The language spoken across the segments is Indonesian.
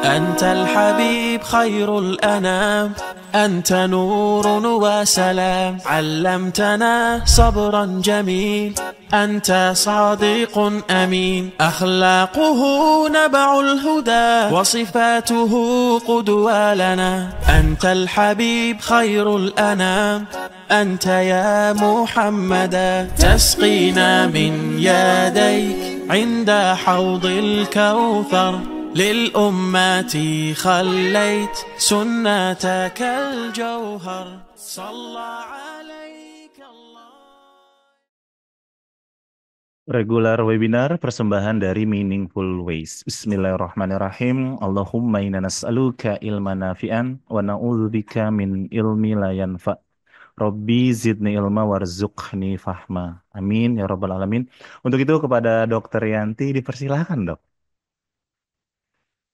أنت الحبيب خير الأنام، أنت نور وسلام، علمتنا صبرا جميل، أنت صادق أمين، أخلاقه نبع الهدى وصفاته قدوة لنا. أنت الحبيب خير الأنام، أنت يا محمدا، تسقينا من يديك عند حوض الكوثر، للأمة خليت سنتك الجوهر، صلى عليك الله. Regular webinar persembahan dari Meaningful Ways. Bismillahirrahmanirrahim. Allahumma inna nas'aluka ilman nafi'an wa na'udzubika min ilmi la yanfa'. Rabbi zidni ilma warzuqni fahma. Amin ya rabbal alamin. Untuk itu kepada Dokter Yanti dipersilahkan, Dok.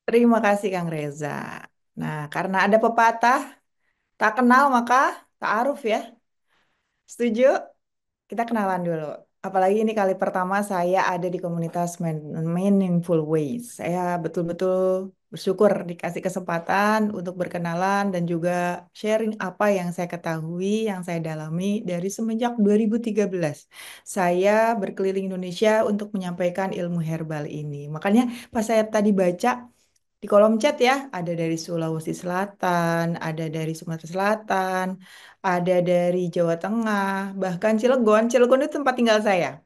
Terima kasih Kang Reza. Nah, karena ada pepatah, tak kenal maka ta'aruf ya. Setuju? Kita kenalan dulu. Apalagi ini kali pertama saya ada di komunitas Meaningful Ways. Saya betul-betul bersyukur dikasih kesempatan untuk berkenalan dan juga sharing apa yang saya ketahui, yang saya dalami dari semenjak 2013. Saya berkeliling Indonesia untuk menyampaikan ilmu herbal ini. Makanya pas saya tadi baca di kolom chat ya, ada dari Sulawesi Selatan, ada dari Sumatera Selatan, ada dari Jawa Tengah, bahkan Cilegon. Cilegon itu tempat tinggal saya.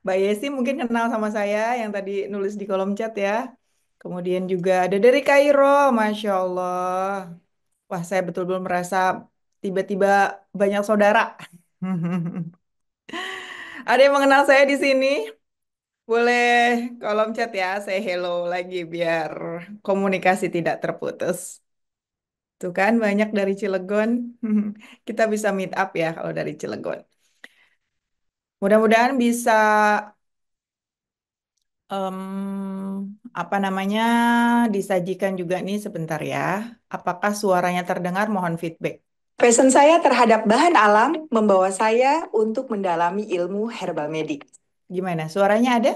Mbak Yesi mungkin kenal sama saya yang tadi nulis di kolom chat ya. Kemudian juga ada dari Kairo, Masya Allah. Wah, saya betul-betul merasa tiba-tiba banyak saudara. Ada yang mengenal saya di sini? Boleh kolom chat ya, saya hello lagi biar komunikasi tidak terputus. Tuh kan banyak dari Cilegon. Kita bisa meet up ya kalau dari Cilegon. Mudah-mudahan bisa apa namanya disajikan juga nih sebentar ya. Apakah suaranya terdengar? Mohon feedback. Passion saya terhadap bahan alam membawa saya untuk mendalami ilmu herbal medik. Gimana? Suaranya ada?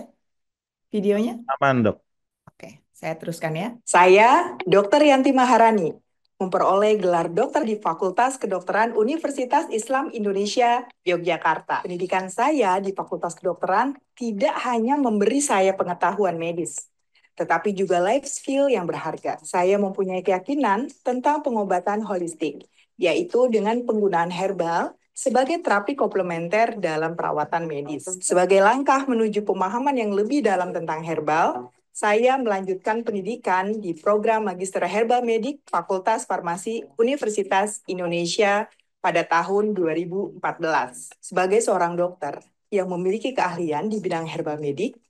Videonya? Aman, Dok. Oke, saya teruskan ya. Saya Dr. Yanti Maharani, memperoleh gelar dokter di Fakultas Kedokteran Universitas Islam Indonesia, Yogyakarta. Pendidikan saya di Fakultas Kedokteran tidak hanya memberi saya pengetahuan medis, tetapi juga life skill yang berharga. Saya mempunyai keyakinan tentang pengobatan holistik, yaitu dengan penggunaan herbal sebagai terapi komplementer dalam perawatan medis. Sebagai langkah menuju pemahaman yang lebih dalam tentang herbal, saya melanjutkan pendidikan di program Magister Herbal Medik Fakultas Farmasi Universitas Indonesia pada tahun 2014. Sebagai seorang dokter yang memiliki keahlian di bidang herbal medik,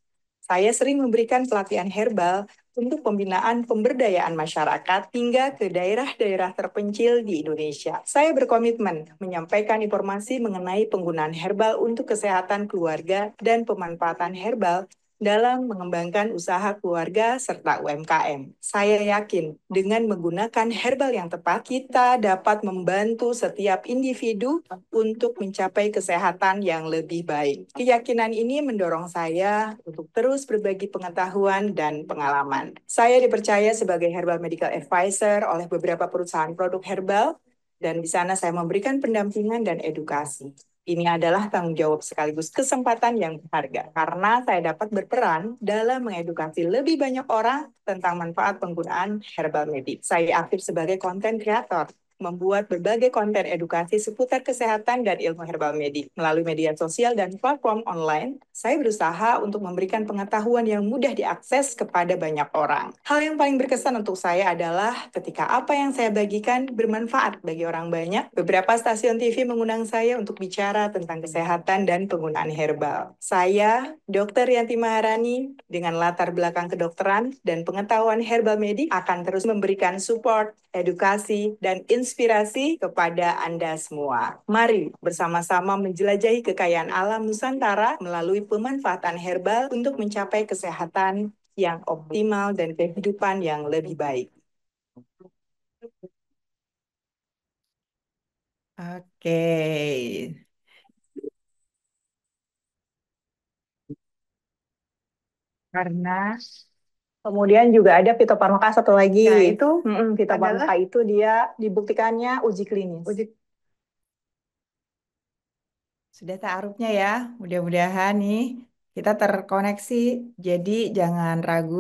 saya sering memberikan pelatihan herbal untuk pembinaan pemberdayaan masyarakat hingga ke daerah-daerah terpencil di Indonesia. Saya berkomitmen menyampaikan informasi mengenai penggunaan herbal untuk kesehatan keluarga dan pemanfaatan herbal dalam mengembangkan usaha keluarga serta UMKM. Saya yakin dengan menggunakan herbal yang tepat, kita dapat membantu setiap individu untuk mencapai kesehatan yang lebih baik. Keyakinan ini mendorong saya untuk terus berbagi pengetahuan dan pengalaman. Saya dipercaya sebagai Herbal Medical Advisor oleh beberapa perusahaan produk herbal, dan di sana saya memberikan pendampingan dan edukasi. Ini adalah tanggung jawab sekaligus kesempatan yang berharga karena saya dapat berperan dalam mengedukasi lebih banyak orang tentang manfaat penggunaan herbal medik. Saya aktif sebagai konten kreator, membuat berbagai konten edukasi seputar kesehatan dan ilmu herbal medik. Melalui media sosial dan platform online, saya berusaha untuk memberikan pengetahuan yang mudah diakses kepada banyak orang. Hal yang paling berkesan untuk saya adalah ketika apa yang saya bagikan bermanfaat bagi orang banyak. Beberapa stasiun TV mengundang saya untuk bicara tentang kesehatan dan penggunaan herbal. Saya, Dr. Yanti Maharani, dengan latar belakang kedokteran dan pengetahuan herbal medik akan terus memberikan support, edukasi, dan inspirasi kepada Anda semua. Mari bersama-sama menjelajahi kekayaan alam Nusantara melalui pemanfaatan herbal untuk mencapai kesehatan yang optimal dan kehidupan yang lebih baik. Oke, karena Kemudian juga ada fitofarmaka satu lagi. Nah, itu Fitofarmaka adalah itu dia dibuktikannya uji klinis. sudah taarufnya ya. Mudah-mudahan nih kita terkoneksi. Jadi jangan ragu,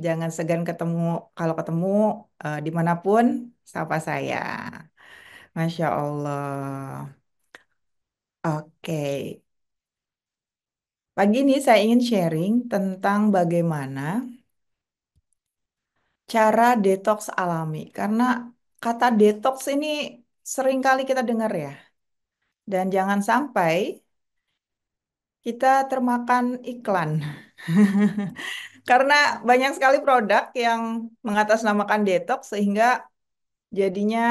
jangan segan ketemu. Kalau ketemu dimanapun, sapa saya. Masya Allah. Oke. Pagi ini saya ingin sharing tentang bagaimana cara detox alami. Karena kata detox ini sering kali kita dengar ya. Dan jangan sampai kita termakan iklan. Karena banyak sekali produk yang mengatasnamakan detox sehingga jadinya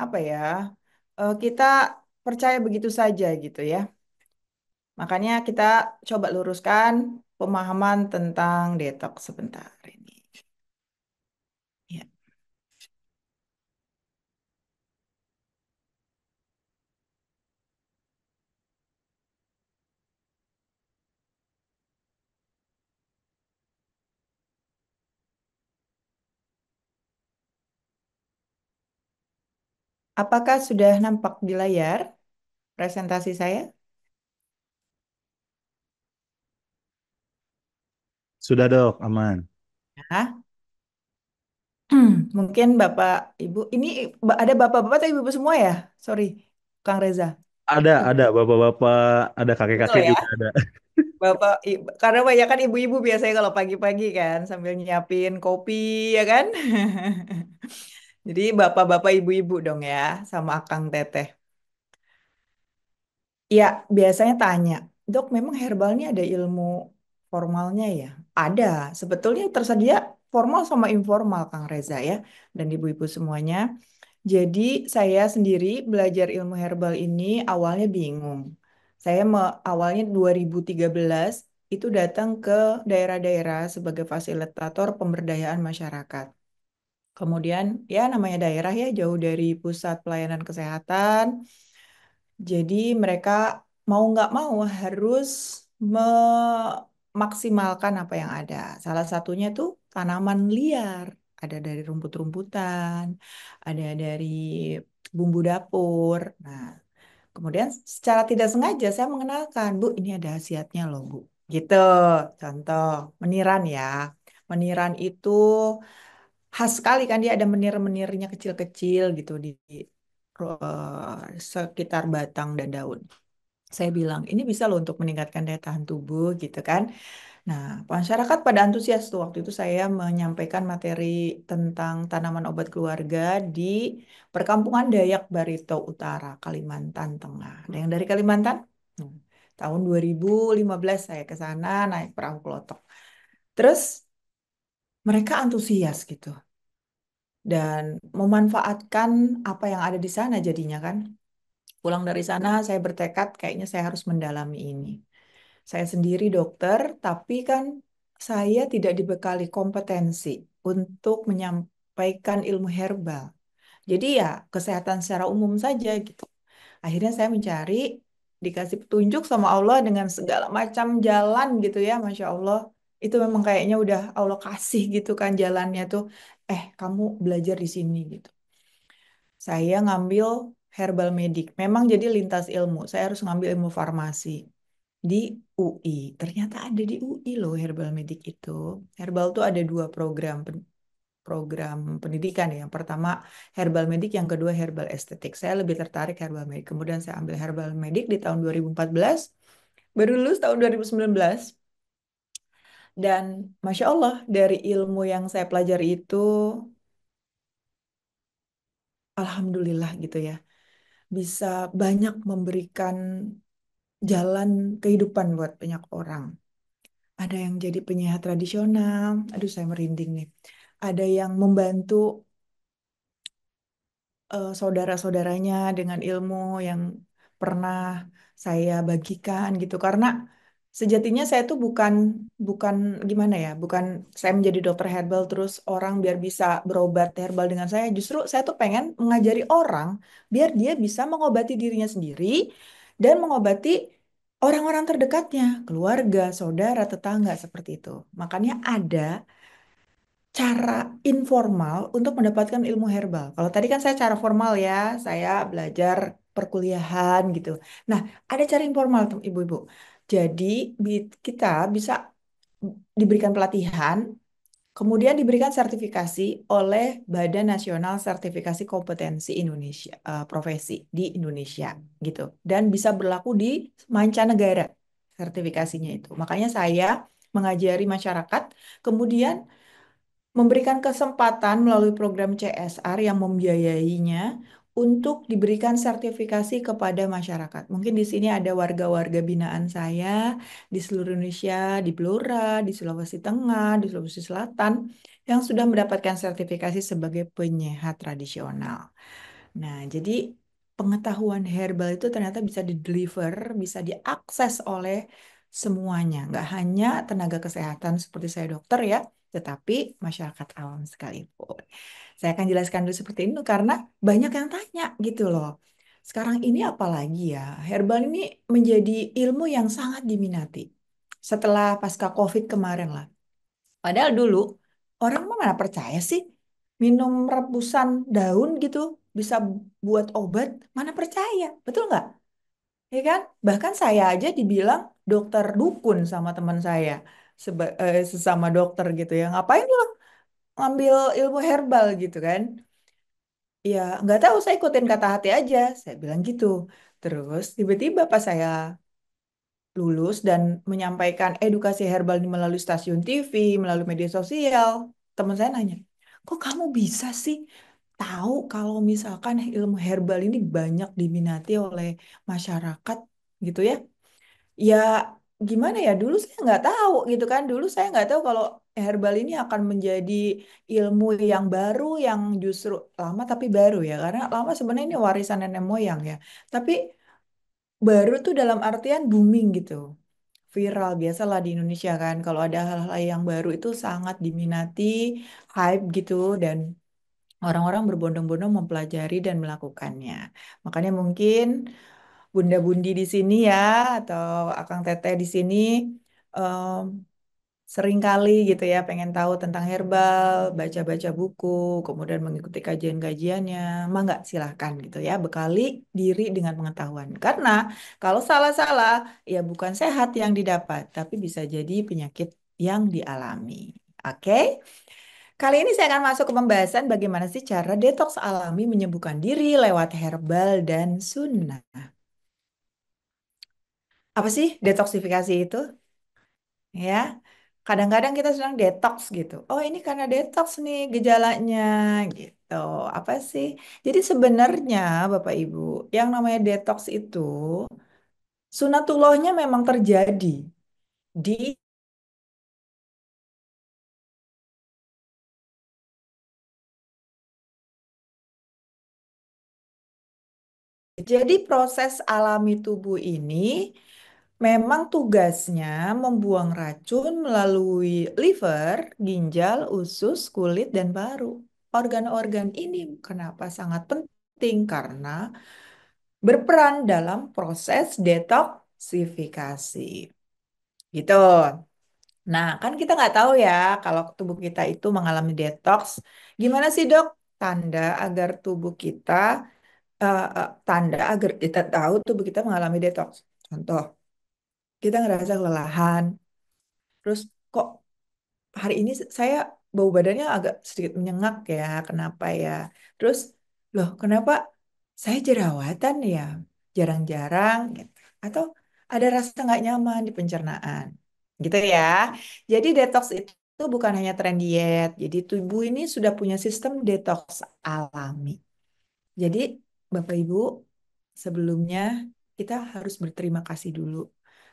apa ya? Kita percaya begitu saja gitu ya. Makanya kita coba luruskan pemahaman tentang detox sebentar ini. Ya. Apakah sudah nampak di layar presentasi saya? Sudah dok, aman. Ya. Mungkin Bapak Ibu, ini ada Bapak-bapak atau Ibu-ibu semua ya? Sorry, Kang Reza. Ada bapak-bapak, ada Betul kakek-kakek ya, juga ada. Bapak, karena banyak kan ibu-ibu biasanya kalau pagi-pagi kan sambil nyiapin kopi ya kan. Jadi bapak-bapak ibu-ibu dong ya sama Akang Teteh. Ya, biasanya tanya, dok memang herbal ini ada ilmu formalnya ya? Ada, sebetulnya tersedia formal sama informal Kang Reza ya. Dan ibu-ibu semuanya. Jadi saya sendiri belajar ilmu herbal ini awalnya bingung. Awalnya 2013 itu datang ke daerah-daerah sebagai fasilitator pemberdayaan masyarakat. Kemudian ya namanya daerah ya jauh dari pusat pelayanan kesehatan. Jadi mereka mau nggak mau harus memaksimalkan apa yang ada. Salah satunya tuh tanaman liar. Ada dari rumput-rumputan, ada dari bumbu dapur. Nah, kemudian secara tidak sengaja saya mengenalkan, Bu, ini ada khasiatnya loh, Bu. Gitu, contoh meniran ya. Meniran itu khas sekali kan dia ada menir-menirnya kecil-kecil gitu di sekitar batang dan daun. Saya bilang, ini bisa loh untuk meningkatkan daya tahan tubuh gitu kan. Nah, masyarakat pada antusias tuh. Waktu itu saya menyampaikan materi tentang tanaman obat keluarga di perkampungan Dayak Barito Utara, Kalimantan Tengah. Ada yang dari Kalimantan? Hmm. Tahun 2015 saya ke sana naik perahu kelotok. Terus mereka antusias gitu dan memanfaatkan apa yang ada di sana jadinya kan. Pulang dari sana saya bertekad kayaknya saya harus mendalami ini. Saya sendiri dokter, tapi kan saya tidak dibekali kompetensi untuk menyampaikan ilmu herbal. Jadi ya kesehatan secara umum saja gitu. Akhirnya saya mencari, dikasih petunjuk sama Allah dengan segala macam jalan gitu ya, Masya Allah. Itu memang kayaknya udah Allah kasih gitu kan jalannya tuh. Kamu belajar di sini gitu. Saya ngambil herbal medik. Memang jadi lintas ilmu. Saya harus ngambil ilmu farmasi di UI. Ternyata ada di UI loh herbal medik itu. Herbal tuh ada dua program pendidikan ya. Yang pertama herbal medik, yang kedua herbal estetik. Saya lebih tertarik herbal medik. Kemudian saya ambil herbal medik di tahun 2014. Baru lulus tahun 2019. Dan Masya Allah dari ilmu yang saya pelajari itu, Alhamdulillah gitu ya. Bisa banyak memberikan jalan kehidupan buat banyak orang. Ada yang jadi penyehat tradisional, aduh saya merinding nih. Ada yang membantu saudara-saudaranya dengan ilmu yang pernah saya bagikan gitu. Karena sejatinya saya tuh bukan bukan gimana ya, bukan saya menjadi dokter herbal terus orang biar bisa berobat herbal dengan saya. Justru saya tuh pengen mengajari orang biar dia bisa mengobati dirinya sendiri dan mengobati orang-orang terdekatnya, keluarga, saudara, tetangga seperti itu. Makanya ada cara informal untuk mendapatkan ilmu herbal. Kalau tadi kan saya cara formal ya, saya belajar perkuliahan gitu. Nah, ada cara informal tuh ibu-ibu. Jadi kita bisa diberikan pelatihan, kemudian diberikan sertifikasi oleh Badan Nasional Sertifikasi Kompetensi Indonesia, profesi di Indonesia gitu. Dan bisa berlaku di mancanegara sertifikasinya itu. Makanya saya mengajari masyarakat, kemudian memberikan kesempatan melalui program CSR yang membiayainya untuk diberikan sertifikasi kepada masyarakat. Mungkin di sini ada warga-warga binaan saya di seluruh Indonesia, di Blora, di Sulawesi Tengah, di Sulawesi Selatan, yang sudah mendapatkan sertifikasi sebagai penyehat tradisional. Nah, jadi pengetahuan herbal itu ternyata bisa di-deliver, bisa diakses oleh semuanya. Nggak hanya tenaga kesehatan seperti saya dokter ya, tetapi masyarakat awam sekalipun. Saya akan jelaskan dulu seperti ini karena banyak yang tanya gitu loh. Sekarang ini apalagi ya, herbal ini menjadi ilmu yang sangat diminati. Setelah pasca COVID kemarin lah. Padahal dulu orang mah mana percaya sih minum rebusan daun gitu bisa buat obat, mana percaya, betul nggak? Ya kan? Bahkan saya aja dibilang dokter dukun sama teman saya, sesama dokter gitu ya. Ngapain lo ngambil ilmu herbal gitu kan? Ya nggak tahu, saya ikutin kata hati aja, saya bilang gitu. Terus tiba-tiba pas saya lulus dan menyampaikan edukasi herbal ini melalui stasiun TV, melalui media sosial, teman saya nanya, kok kamu bisa sih tahu kalau misalkan ilmu herbal ini banyak diminati oleh masyarakat gitu ya? Ya gimana ya, dulu saya nggak tahu gitu kan, dulu saya nggak tahu kalau herbal ini akan menjadi ilmu yang baru, yang justru lama tapi baru ya, karena lama sebenarnya ini warisan nenek moyang ya, tapi baru tuh dalam artian booming gitu, viral biasalah di Indonesia kan kalau ada hal-hal yang baru itu sangat diminati, hype gitu, dan orang-orang berbondong-bondong mempelajari dan melakukannya. Makanya mungkin bunda-bundi di sini ya atau akang teteh di sini em, seringkali gitu ya pengen tahu tentang herbal, baca-baca buku, kemudian mengikuti kajian-kajiannya. Mangga silahkan gitu ya, bekali diri dengan pengetahuan. Karena kalau salah-salah ya bukan sehat yang didapat, tapi bisa jadi penyakit yang dialami. Oke? Kali ini saya akan masuk ke pembahasan bagaimana sih cara detoks alami menyembuhkan diri lewat herbal dan sunnah. Apa sih detoksifikasi itu? Ya, kadang-kadang kita sedang detox gitu. Oh, ini karena detox nih gejalanya gitu. Apa sih? Jadi sebenarnya Bapak Ibu, yang namanya detox itu sunatullahnya memang terjadi di jadi proses alami tubuh ini memang tugasnya membuang racun melalui liver, ginjal, usus, kulit, dan paru. Organ-organ ini kenapa sangat penting? Karena berperan dalam proses detoksifikasi. Gitu. Nah, kan kita nggak tahu ya kalau tubuh kita itu mengalami detox. Gimana sih dok? Tanda agar tubuh kita, tanda agar kita tahu tubuh kita mengalami detox. Contoh, kita ngerasa kelelahan, terus kok hari ini saya bau badannya agak sedikit menyengat ya, kenapa ya? Terus, loh kenapa saya jerawatan ya? Jarang-jarang gitu. Atau ada rasa nggak nyaman di pencernaan. Gitu ya. Jadi detox itu bukan hanya tren diet. Jadi tubuh ini sudah punya sistem detox alami. Jadi Bapak Ibu, sebelumnya kita harus berterima kasih dulu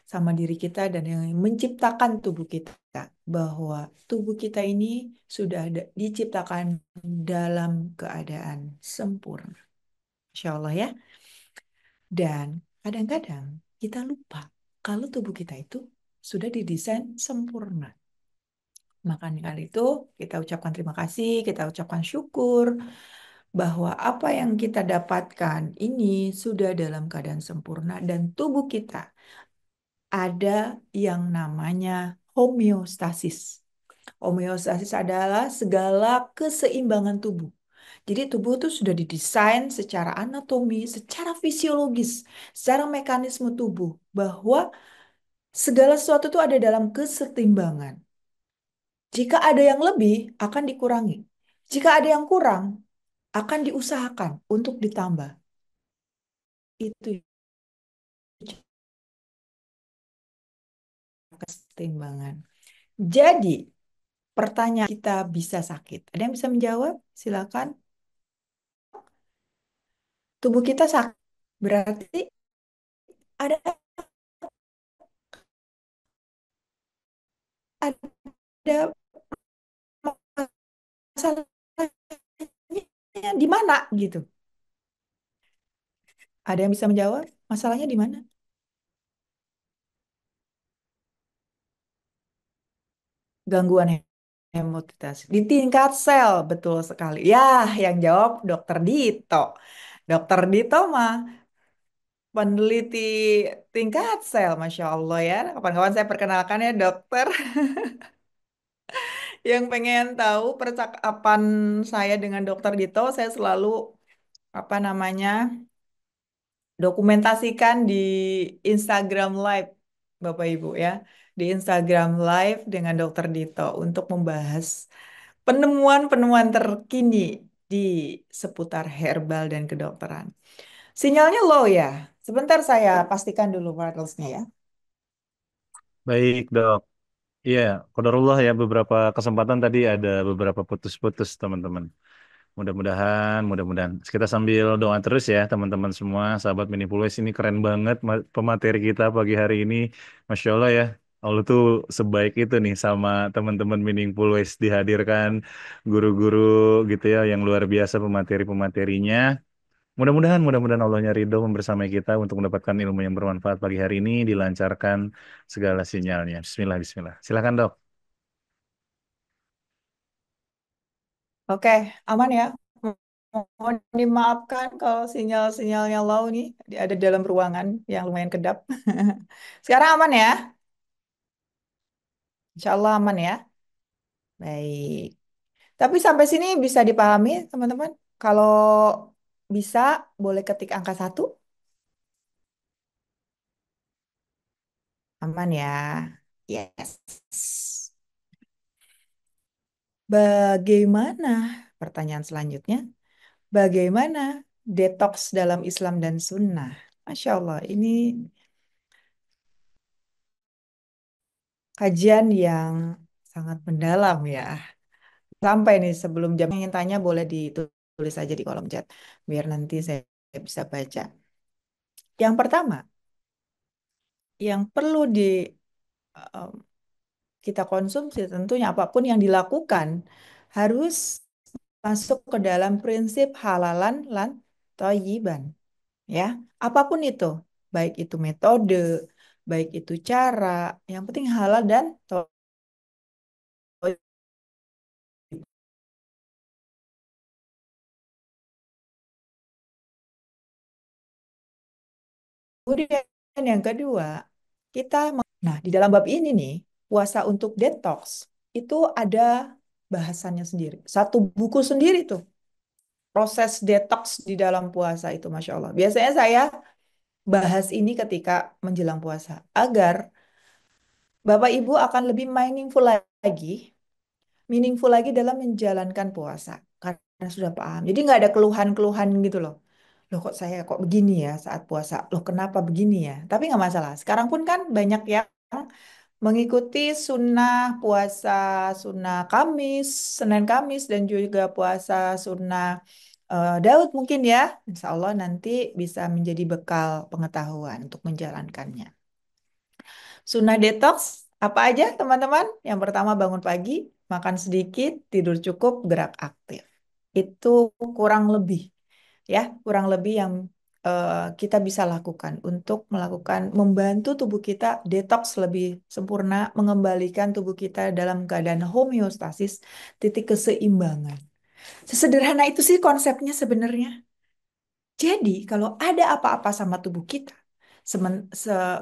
sama diri kita dan yang menciptakan tubuh kita, bahwa tubuh kita ini sudah diciptakan dalam keadaan sempurna. Insya Allah ya. Dan kadang-kadang kita lupa kalau tubuh kita itu sudah didesain sempurna. Maka kali itu kita ucapkan terima kasih, kita ucapkan syukur bahwa apa yang kita dapatkan ini sudah dalam keadaan sempurna dan tubuh kita ada yang namanya homeostasis. Homeostasis adalah segala keseimbangan tubuh. Jadi tubuh itu sudah didesain secara anatomi, secara fisiologis, secara mekanisme tubuh bahwa segala sesuatu itu ada dalam kesetimbangan. Jika ada yang lebih, akan dikurangi. Jika ada yang kurang, akan diusahakan untuk ditambah. Itu kesetimbangan. Jadi, pertanyaan kita bisa sakit. Ada yang bisa menjawab? Silakan. Tubuh kita sakit. Berarti ada ada masalahnya di mana gitu. Ada yang bisa menjawab? Masalahnya di mana? Gangguan hemostasi di tingkat sel, betul sekali. Ya, yang jawab Dokter Dito. Dokter Dito mah peneliti tingkat sel, Masya Allah ya. Kapan-kapan saya perkenalkan ya dokter. Yang pengen tahu percakapan saya dengan Dokter Dito, saya selalu apa namanya dokumentasikan di Instagram Live, Bapak Ibu ya. Di Instagram Live dengan Dokter Dito untuk membahas penemuan-penemuan terkini di seputar herbal dan kedokteran. Sinyalnya low ya. Sebentar saya pastikan dulu wirelessnya ya. Baik, Dok. Iya, qadarullah ya beberapa kesempatan tadi ada beberapa putus-putus teman-teman. Mudah-mudahan kita sambil doa terus ya teman-teman semua, sahabat Minipulis ini keren banget pemateri kita pagi hari ini, Masya Allah ya. Allah tuh sebaik itu nih sama teman-teman Meaningful Ways dihadirkan guru-guru gitu ya yang luar biasa pemateri-pematerinya. Mudah-mudahan Allahnya ridho membersamai kita untuk mendapatkan ilmu yang bermanfaat pagi hari ini, dilancarkan segala sinyalnya. Bismillah, Bismillah. Silakan dok. Oke, aman ya. Mohon dimaafkan kalau sinyal-sinyalnya low nih. Ada dalam ruangan yang lumayan kedap. Sekarang aman ya? Insya Allah aman ya. Baik. Tapi sampai sini bisa dipahami, teman-teman. Kalau bisa, boleh ketik angka 1. Aman ya. Yes. Bagaimana? Pertanyaan selanjutnya. Bagaimana detox dalam Islam dan Sunnah? Masya Allah, ini kajian yang sangat mendalam ya. Sampai nih sebelum jam ingin tanya boleh ditulis aja di kolom chat biar nanti saya bisa baca. Yang pertama, yang perlu um, kita konsumsi tentunya apapun yang dilakukan harus masuk ke dalam prinsip halalan lan thayyiban. Ya, apapun itu, baik itu metode, baik itu cara, yang penting halal dan thayyib. Kemudian yang kedua, nah di dalam bab ini nih, puasa untuk detox itu ada bahasannya sendiri. Satu buku sendiri tuh, proses detox di dalam puasa itu, Masya Allah. Biasanya saya bahas ini ketika menjelang puasa, agar Bapak Ibu akan lebih meaningful lagi dalam menjalankan puasa. Karena sudah paham. Jadi nggak ada keluhan-keluhan gitu loh. Loh kok saya kok begini ya saat puasa? Loh kenapa begini ya? Tapi nggak masalah. Sekarang pun kan banyak yang mengikuti sunnah puasa sunnah Kamis, Senin Kamis dan juga puasa sunnah Daud mungkin ya. Insya Allah nanti bisa menjadi bekal pengetahuan untuk menjalankannya. Sunnah detox apa aja teman-teman? Yang pertama bangun pagi, makan sedikit, tidur cukup, gerak aktif. Itu kurang lebih ya, kurang lebih yang kita bisa lakukan untuk melakukan membantu tubuh kita detox lebih sempurna, mengembalikan tubuh kita dalam keadaan homeostasis, titik keseimbangan. Sesederhana itu sih konsepnya sebenarnya. Jadi kalau ada apa-apa sama tubuh kita,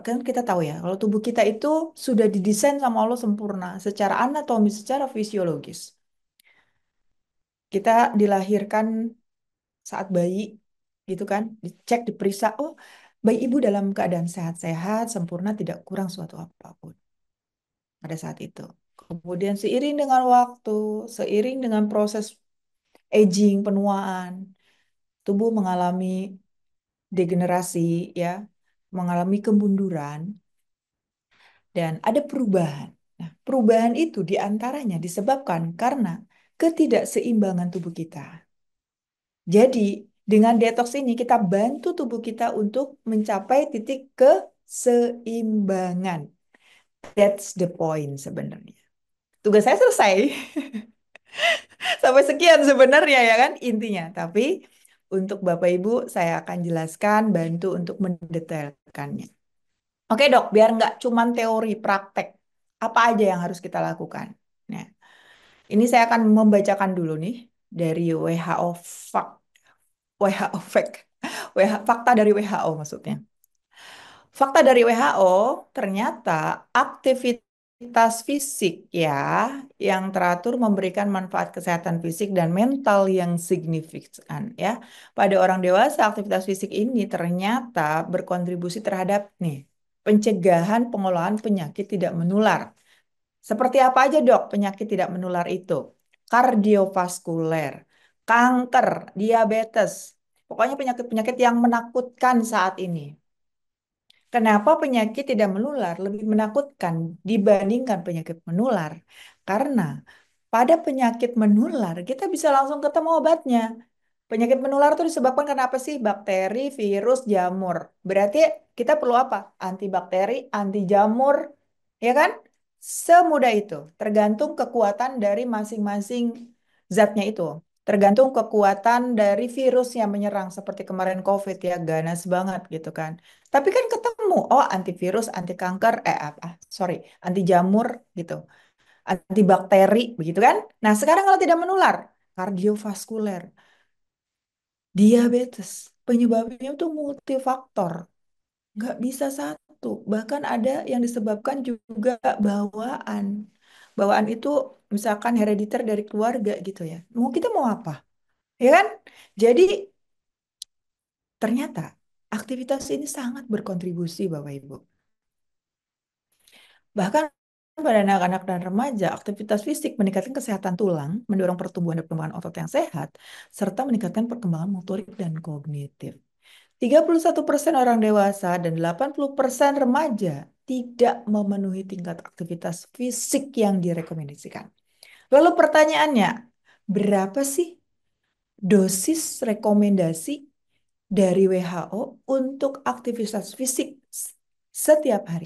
Kan kita tahu ya, kalau tubuh kita itu sudah didesain sama Allah sempurna secara anatomi, secara fisiologis. Kita dilahirkan saat bayi, gitu kan, dicek, diperiksa, oh bayi ibu dalam keadaan sehat-sehat, sempurna, tidak kurang suatu apapun pada saat itu. Kemudian seiring dengan waktu, seiring dengan proses aging, penuaan, tubuh mengalami degenerasi, ya, mengalami kemunduran, dan ada perubahan. Nah, perubahan itu diantaranya disebabkan karena ketidakseimbangan tubuh kita. Jadi, dengan detox ini kita bantu tubuh kita untuk mencapai titik keseimbangan. That's the point sebenarnya. Tugas saya selesai. Sampai sekian sebenarnya ya kan intinya. Tapi untuk Bapak Ibu saya akan jelaskan, bantu untuk mendetailkannya. Oke dok, biar nggak cuman teori, praktek. Apa aja yang harus kita lakukan? Nah, ini saya akan membacakan dulu nih dari WHO Fak, WHO Fact, fakta dari WHO maksudnya. Fakta dari WHO, ternyata aktivitas fisik ya yang teratur memberikan manfaat kesehatan fisik dan mental yang signifikan ya. Pada orang dewasa, aktivitas fisik ini ternyata berkontribusi terhadap nih pencegahan pengolahan penyakit tidak menular. Seperti apa aja dok penyakit tidak menular itu? Kardiovaskuler, kanker, diabetes, pokoknya penyakit-penyakit yang menakutkan saat ini. Kenapa penyakit tidak menular lebih menakutkan dibandingkan penyakit menular? Karena pada penyakit menular kita bisa langsung ketemu obatnya. Penyakit menular itu disebabkan karena apa sih? Bakteri, virus, jamur. Berarti kita perlu apa? Antibakteri, anti jamur, ya kan? Semudah itu. Tergantung kekuatan dari masing-masing zatnya itu. Tergantung kekuatan dari virus yang menyerang. Seperti kemarin COVID ya, ganas banget gitu kan. Tapi kan ketemu, oh antivirus, anti kanker, sorry, anti jamur gitu. Antibakteri, begitu kan? Nah sekarang kalau tidak menular, kardiovaskuler. Diabetes, penyebabnya itu multifaktor, nggak bisa satu. Bahkan ada yang disebabkan juga bawaan. Bawaan itu misalkan herediter dari keluarga gitu ya. Mau kita mau apa? Ya kan? Jadi ternyata aktivitas ini sangat berkontribusi Bapak Ibu. Bahkan pada anak-anak dan remaja, aktivitas fisik meningkatkan kesehatan tulang, mendorong pertumbuhan dan perkembangan otot yang sehat, serta meningkatkan perkembangan motorik dan kognitif. 31% orang dewasa dan 80% remaja tidak memenuhi tingkat aktivitas fisik yang direkomendasikan. Lalu pertanyaannya, berapa sih dosis rekomendasi dari WHO untuk aktivitas fisik setiap hari?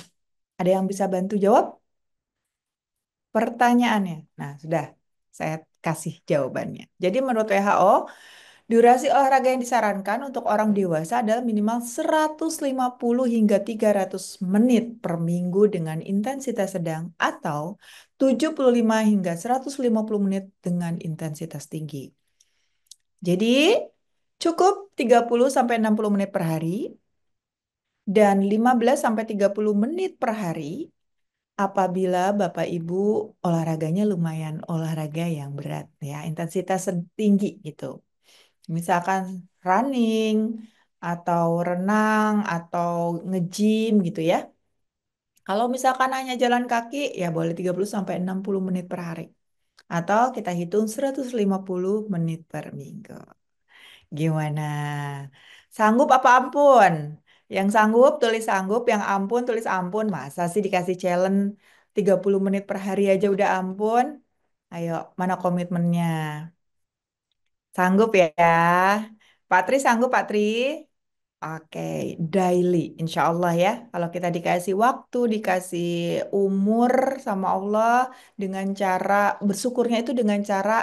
Ada yang bisa bantu jawab pertanyaannya? Nah, sudah saya kasih jawabannya. Jadi menurut WHO, durasi olahraga yang disarankan untuk orang dewasa adalah minimal 150 hingga 300 menit per minggu dengan intensitas sedang atau 75 hingga 150 menit dengan intensitas tinggi. Jadi cukup 30 sampai 60 menit per hari dan 15 sampai 30 menit per hari apabila Bapak Ibu olahraganya lumayan olahraga yang berat ya, intensitas tinggi gitu. Misalkan running atau renang atau nge-gym gitu ya. Kalau misalkan hanya jalan kaki ya boleh 30 sampai 60 menit per hari. Atau kita hitung 150 menit per minggu. Gimana? Sanggup apa ampun? Yang sanggup tulis sanggup, yang ampun tulis ampun. Masa sih dikasih challenge 30 menit per hari aja udah ampun? Ayo, mana komitmennya? Sanggup ya? Pak Tri sanggup Pak Tri? Oke, daily, insya Allah ya. Kalau kita dikasih waktu, dikasih umur sama Allah dengan cara bersyukurnya itu dengan cara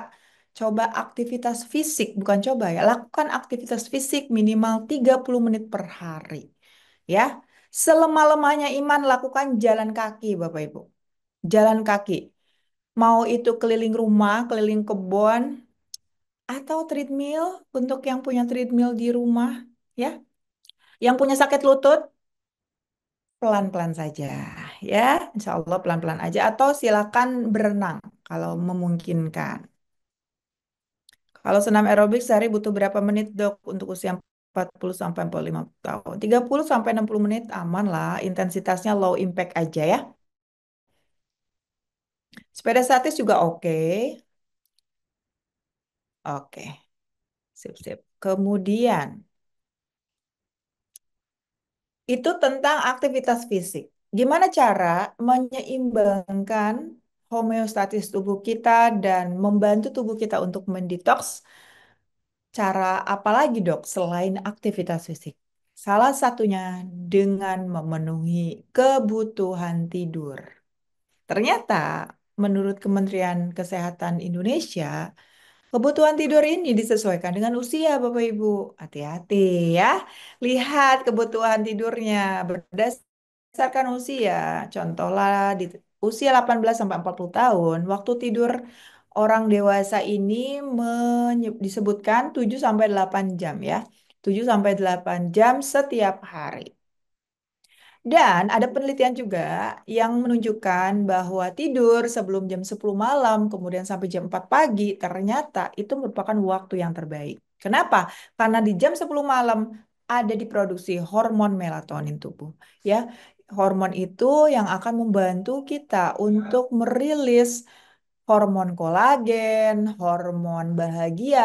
coba aktivitas fisik, bukan coba ya, lakukan aktivitas fisik minimal 30 menit per hari. Ya, selemah-lemahnya iman lakukan jalan kaki Bapak Ibu. Jalan kaki. Mau itu keliling rumah, keliling kebun, atau treadmill untuk yang punya treadmill di rumah, ya. Yang punya sakit lutut, pelan-pelan saja ya, insya Allah pelan-pelan aja atau silakan berenang kalau memungkinkan. Kalau senam aerobik sehari butuh berapa menit dok untuk usia 40 sampai 45 tahun? 30 sampai 60 menit aman lah, intensitasnya low impact aja ya. Sepeda statis juga oke. Oke, sip-sip. Kemudian itu tentang aktivitas fisik. Gimana cara menyeimbangkan homeostatis tubuh kita dan membantu tubuh kita untuk mendetoks. Cara apa lagi dok selain aktivitas fisik? Salah satunya dengan memenuhi kebutuhan tidur. Ternyata menurut Kementerian Kesehatan Indonesia, kebutuhan tidur ini disesuaikan dengan usia Bapak Ibu. Hati-hati ya. Lihat kebutuhan tidurnya berdasarkan usia. Contohlah di usia 18 sampai 40 tahun, waktu tidur orang dewasa ini disebutkan 7 sampai 8 jam ya. 7 sampai 8 jam setiap hari. Dan ada penelitian juga yang menunjukkan bahwa tidur sebelum jam 10 malam, kemudian sampai jam 4 pagi, ternyata itu merupakan waktu yang terbaik. Kenapa? Karena di jam 10 malam ada diproduksi hormon melatonin tubuh. Ya, hormon itu yang akan membantu kita untuk merilis hormon kolagen, hormon bahagia,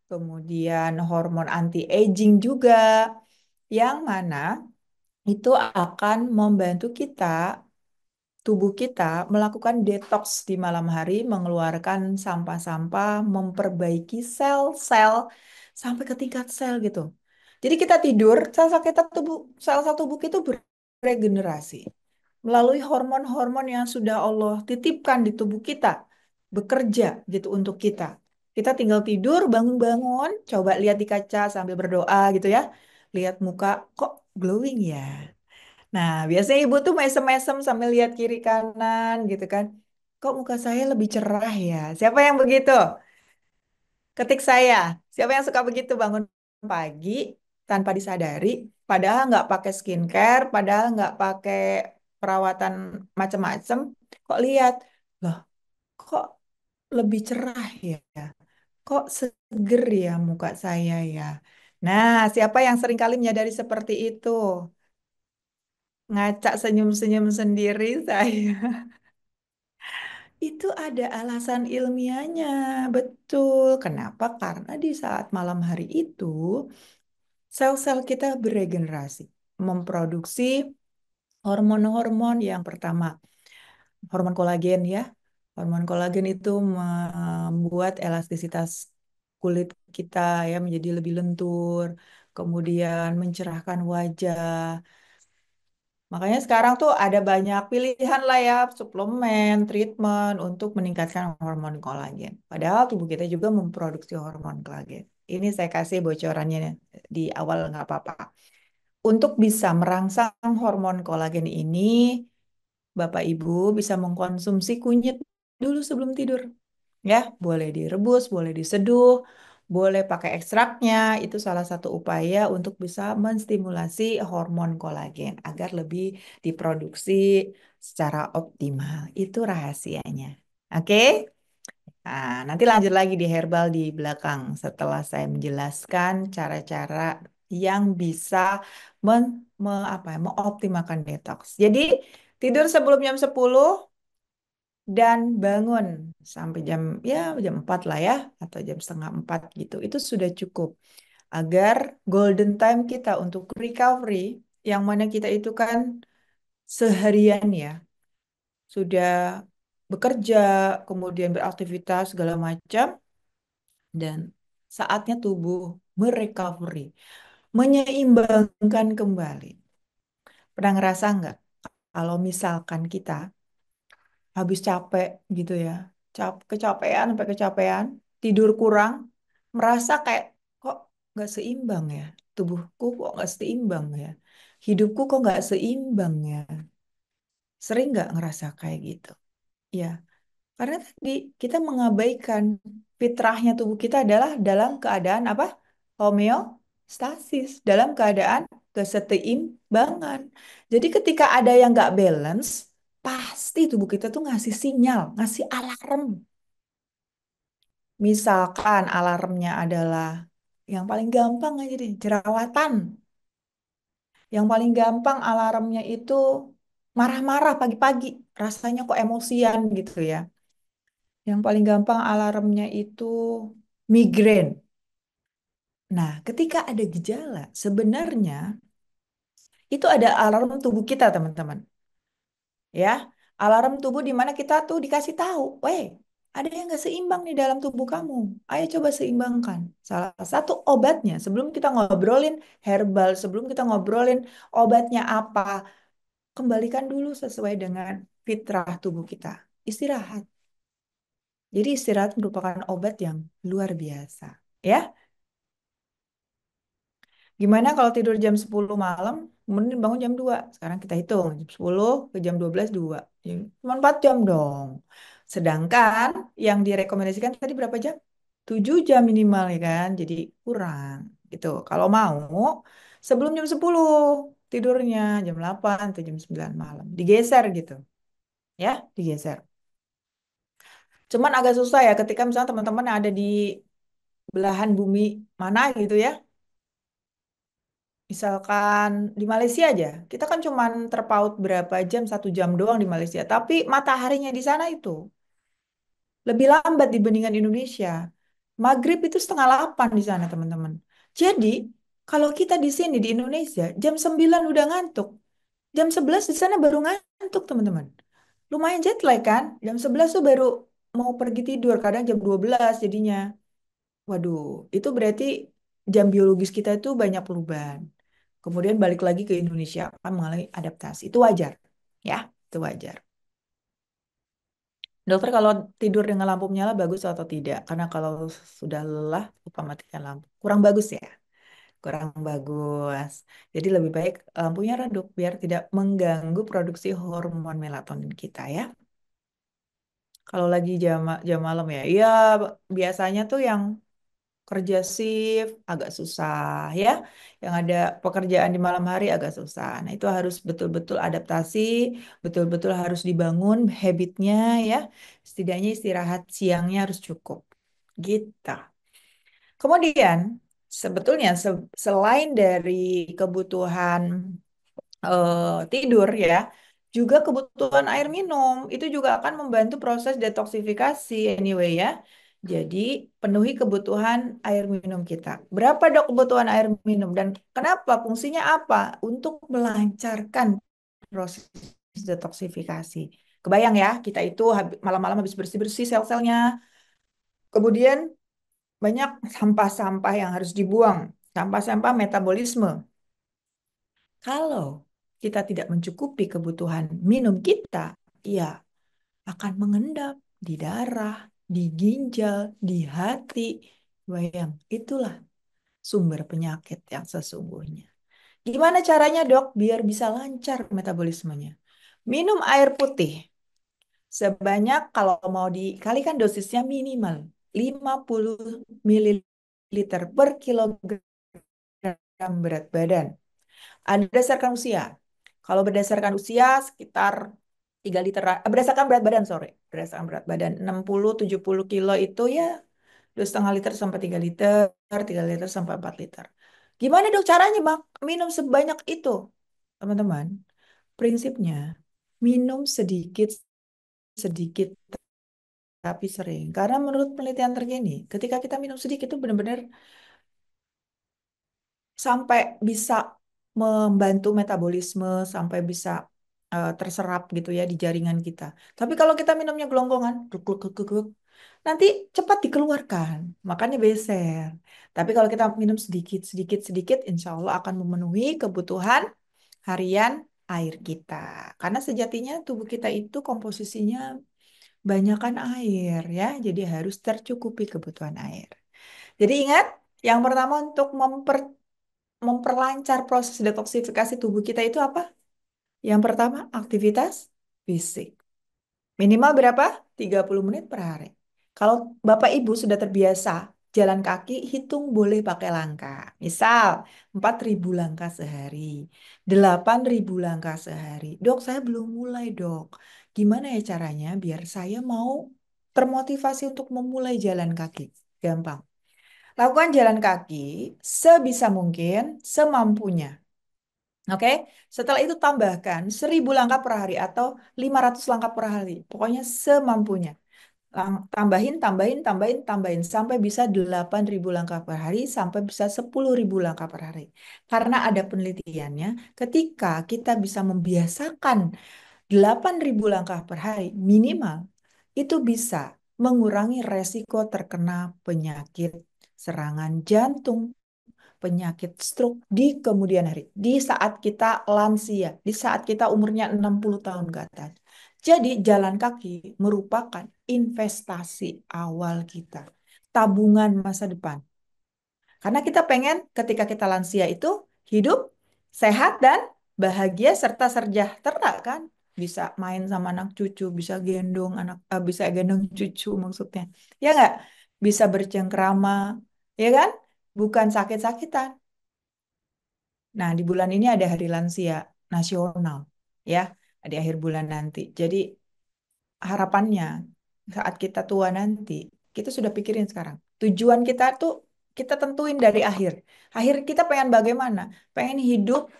kemudian hormon anti-aging juga, yang mana itu akan membantu kita, tubuh kita melakukan detox di malam hari, mengeluarkan sampah-sampah, memperbaiki sel-sel sampai ke tingkat sel gitu. Jadi kita tidur, sel-sel kita tubuh, sel-sel tubuh itu beregenerasi melalui hormon-hormon yang sudah Allah titipkan di tubuh kita, bekerja gitu untuk kita. Kita tinggal tidur, bangun-bangun, coba lihat di kaca sambil berdoa gitu ya. Lihat muka, kok glowing ya? Nah, biasanya ibu tuh mesem-mesem sambil lihat kiri kanan gitu kan. Kok muka saya lebih cerah ya? Siapa yang begitu? Ketik saya. Siapa yang suka begitu bangun pagi tanpa disadari, padahal nggak pakai skincare, padahal nggak pakai perawatan macam-macam. Kok lihat, loh, kok lebih cerah ya? Kok seger ya muka saya ya? Nah, siapa yang seringkali menyadari seperti itu? Ngacak senyum-senyum sendiri saya. Itu ada alasan ilmiahnya, betul. Kenapa? Karena di saat malam hari itu, sel-sel kita beregenerasi, memproduksi hormon-hormon yang pertama, hormon kolagen ya. Hormon kolagen itu membuat elastisitas kulit kita ya menjadi lebih lentur, kemudian mencerahkan wajah. Makanya sekarang tuh ada banyak pilihan lah ya, suplemen, treatment untuk meningkatkan hormon kolagen. Padahal tubuh kita juga memproduksi hormon kolagen. Ini saya kasih bocorannya di awal nggak apa-apa. Untuk bisa merangsang hormon kolagen ini, Bapak Ibu bisa mengkonsumsi kunyit dulu sebelum tidur. Ya, boleh direbus, boleh diseduh, boleh pakai ekstraknya. Itu salah satu upaya untuk bisa menstimulasi hormon kolagen agar lebih diproduksi secara optimal. Itu rahasianya. Oke? Nah, nanti lanjut lagi di herbal di belakang setelah saya menjelaskan cara-cara yang bisa mengoptimalkan detox. Jadi, tidur sebelum jam 10 dan bangun sampai jam 4 lah ya atau jam setengah 4 gitu. Itu sudah cukup agar golden time kita untuk recovery yang mana kita itu kan seharian ya sudah bekerja, kemudian beraktivitas segala macam dan saatnya tubuh merecovery, menyeimbangkan kembali. Pernah ngerasa nggak kalau misalkan kita habis capek gitu ya, kecapean sampai kecapean, tidur kurang, merasa kayak kok nggak seimbang ya, tubuhku kok nggak seimbang ya, hidupku kok nggak seimbang ya. Sering nggak ngerasa kayak gitu? Ya, karena tadi kita mengabaikan fitrahnya tubuh kita adalah dalam keadaan apa? Homeostasis, dalam keadaan keseimbangan. Jadi ketika ada yang nggak balance, pasti tubuh kita tuh ngasih sinyal, ngasih alarm. Misalkan alarmnya adalah yang paling gampang aja deh, jerawatan. Yang paling gampang alarmnya itu marah-marah pagi-pagi, rasanya kok emosian gitu ya. Yang paling gampang alarmnya itu migrain. Nah, ketika ada gejala, sebenarnya itu ada alarm tubuh kita, teman-teman. Ya, alarm tubuh di mana kita tuh dikasih tahu, weh, ada yang nggak seimbang nih dalam tubuh kamu. Ayo coba seimbangkan. Salah satu obatnya, sebelum kita ngobrolin herbal, sebelum kita ngobrolin obatnya apa, kembalikan dulu sesuai dengan fitrah tubuh kita. Istirahat. Jadi istirahat merupakan obat yang luar biasa. Ya, gimana kalau tidur jam 10 malam, kemudian bangun jam 2. Sekarang kita hitung, jam 10 ke jam 12, 2. Ya, cuma 4 jam dong. Sedangkan yang direkomendasikan tadi berapa jam? 7 jam minimal ya kan, jadi kurang gitu. Kalau mau, sebelum jam 10 tidurnya, jam 8 atau jam 9 malam. Digeser gitu, ya, digeser. Cuman agak susah ya ketika misalnya teman-teman yang ada di belahan bumi mana gitu ya. Misalkan di Malaysia aja, kita kan cuman terpaut berapa jam, 1 jam doang di Malaysia. Tapi mataharinya di sana itu lebih lambat dibandingkan Indonesia. Maghrib itu setengah 8 di sana, teman-teman. Jadi, kalau kita di sini di Indonesia, jam 9 udah ngantuk. Jam 11 di sana baru ngantuk, teman-teman. Lumayan jet lag kan? Jam 11 tuh baru mau pergi tidur, kadang jam 12 jadinya. Waduh, itu berarti jam biologis kita itu banyak perubahan. Kemudian balik lagi ke Indonesia akan mengalami adaptasi. Itu wajar, ya, itu wajar. Dokter kalau tidur dengan lampu menyala bagus atau tidak? Karena kalau sudah lelah, lupa matikan lampu. Kurang bagus ya, kurang bagus. Jadi lebih baik lampunya redup biar tidak mengganggu produksi hormon melatonin kita ya. Kalau lagi jam malam ya, iya biasanya tuh yang kerja shift agak susah ya. Yang ada pekerjaan di malam hari agak susah. Nah, itu harus betul-betul adaptasi, betul-betul harus dibangun habitnya ya. Setidaknya istirahat siangnya harus cukup. Gitu. Kemudian, sebetulnya selain dari kebutuhan tidur ya, juga kebutuhan air minum itu juga akan membantu proses detoksifikasi anyway ya. Jadi penuhi kebutuhan air minum kita. Berapa dok kebutuhan air minum dan kenapa? Fungsinya apa? Untuk melancarkan proses detoksifikasi. Kebayang ya, kita itu malam-malam habis bersih-bersih sel-selnya. Kemudian banyak sampah-sampah yang harus dibuang. Sampah-sampah metabolisme. Kalau kita tidak mencukupi kebutuhan minum kita, ya akan mengendap di darah, di ginjal, di hati. Bayang, itulah sumber penyakit yang sesungguhnya. Gimana caranya dok biar bisa lancar metabolismenya? Minum air putih sebanyak kalau mau dikalikan dosisnya minimal 50 mililiter per kilogram berat badan. Ada berdasarkan usia. Kalau berdasarkan usia sekitar 3 liter, berdasarkan berat badan, sorry. Berdasarkan berat badan 60-70 kilo itu ya 2,5 liter sampai 3 liter, 3 liter sampai 4 liter. Gimana dok caranya bang minum sebanyak itu? Teman-teman, prinsipnya minum sedikit tapi sering. Karena menurut penelitian terkini, ketika kita minum sedikit itu benar-benar sampai bisa membantu metabolisme, sampai bisa terserap gitu ya di jaringan kita. Tapi kalau kita minumnya gelonggongan, gluk, gluk, gluk, gluk, gluk, nanti cepat dikeluarkan, makanya beser. Tapi kalau kita minum sedikit, sedikit, sedikit, insya Allah akan memenuhi kebutuhan harian air kita. Karena sejatinya tubuh kita itu komposisinya banyakkan air ya, jadi harus tercukupi kebutuhan air. Jadi ingat, yang pertama untuk memperlancar proses detoksifikasi tubuh kita itu apa? Yang pertama, aktivitas fisik. Minimal berapa? 30 menit per hari. Kalau Bapak Ibu sudah terbiasa jalan kaki, hitung boleh pakai langkah. Misal, 4.000 langkah sehari, 8.000 langkah sehari. Dok, saya belum mulai, dok. Gimana ya caranya biar saya mau termotivasi untuk memulai jalan kaki? Gampang. Lakukan jalan kaki sebisa mungkin, semampunya. Oke, setelah itu tambahkan 1.000 langkah per hari atau 500 langkah per hari. Pokoknya semampunya. Tambahin, tambahin, tambahin, tambahin. Sampai bisa 8.000 langkah per hari, sampai bisa 10.000 langkah per hari. Karena ada penelitiannya, ketika kita bisa membiasakan 8.000 langkah per hari minimal, itu bisa mengurangi resiko terkena penyakit serangan jantung, penyakit stroke di kemudian hari, di saat kita lansia, di saat kita umurnya 60 tahun ke atas. Jadi jalan kaki merupakan investasi awal kita, tabungan masa depan. Karena kita pengen ketika kita lansia itu hidup sehat dan bahagia serta sejahtera kan? Bisa main sama anak cucu, bisa gendong bisa gendong cucu maksudnya. Ya nggak? Bisa bercengkrama, ya kan? Bukan sakit-sakitan. Nah, di bulan ini ada Hari Lansia Nasional, ya, di akhir bulan nanti. Jadi, harapannya saat kita tua nanti, kita sudah pikirin sekarang. Tujuan kita tuh kita tentuin dari akhir. Akhir kita pengen bagaimana? Pengen hidup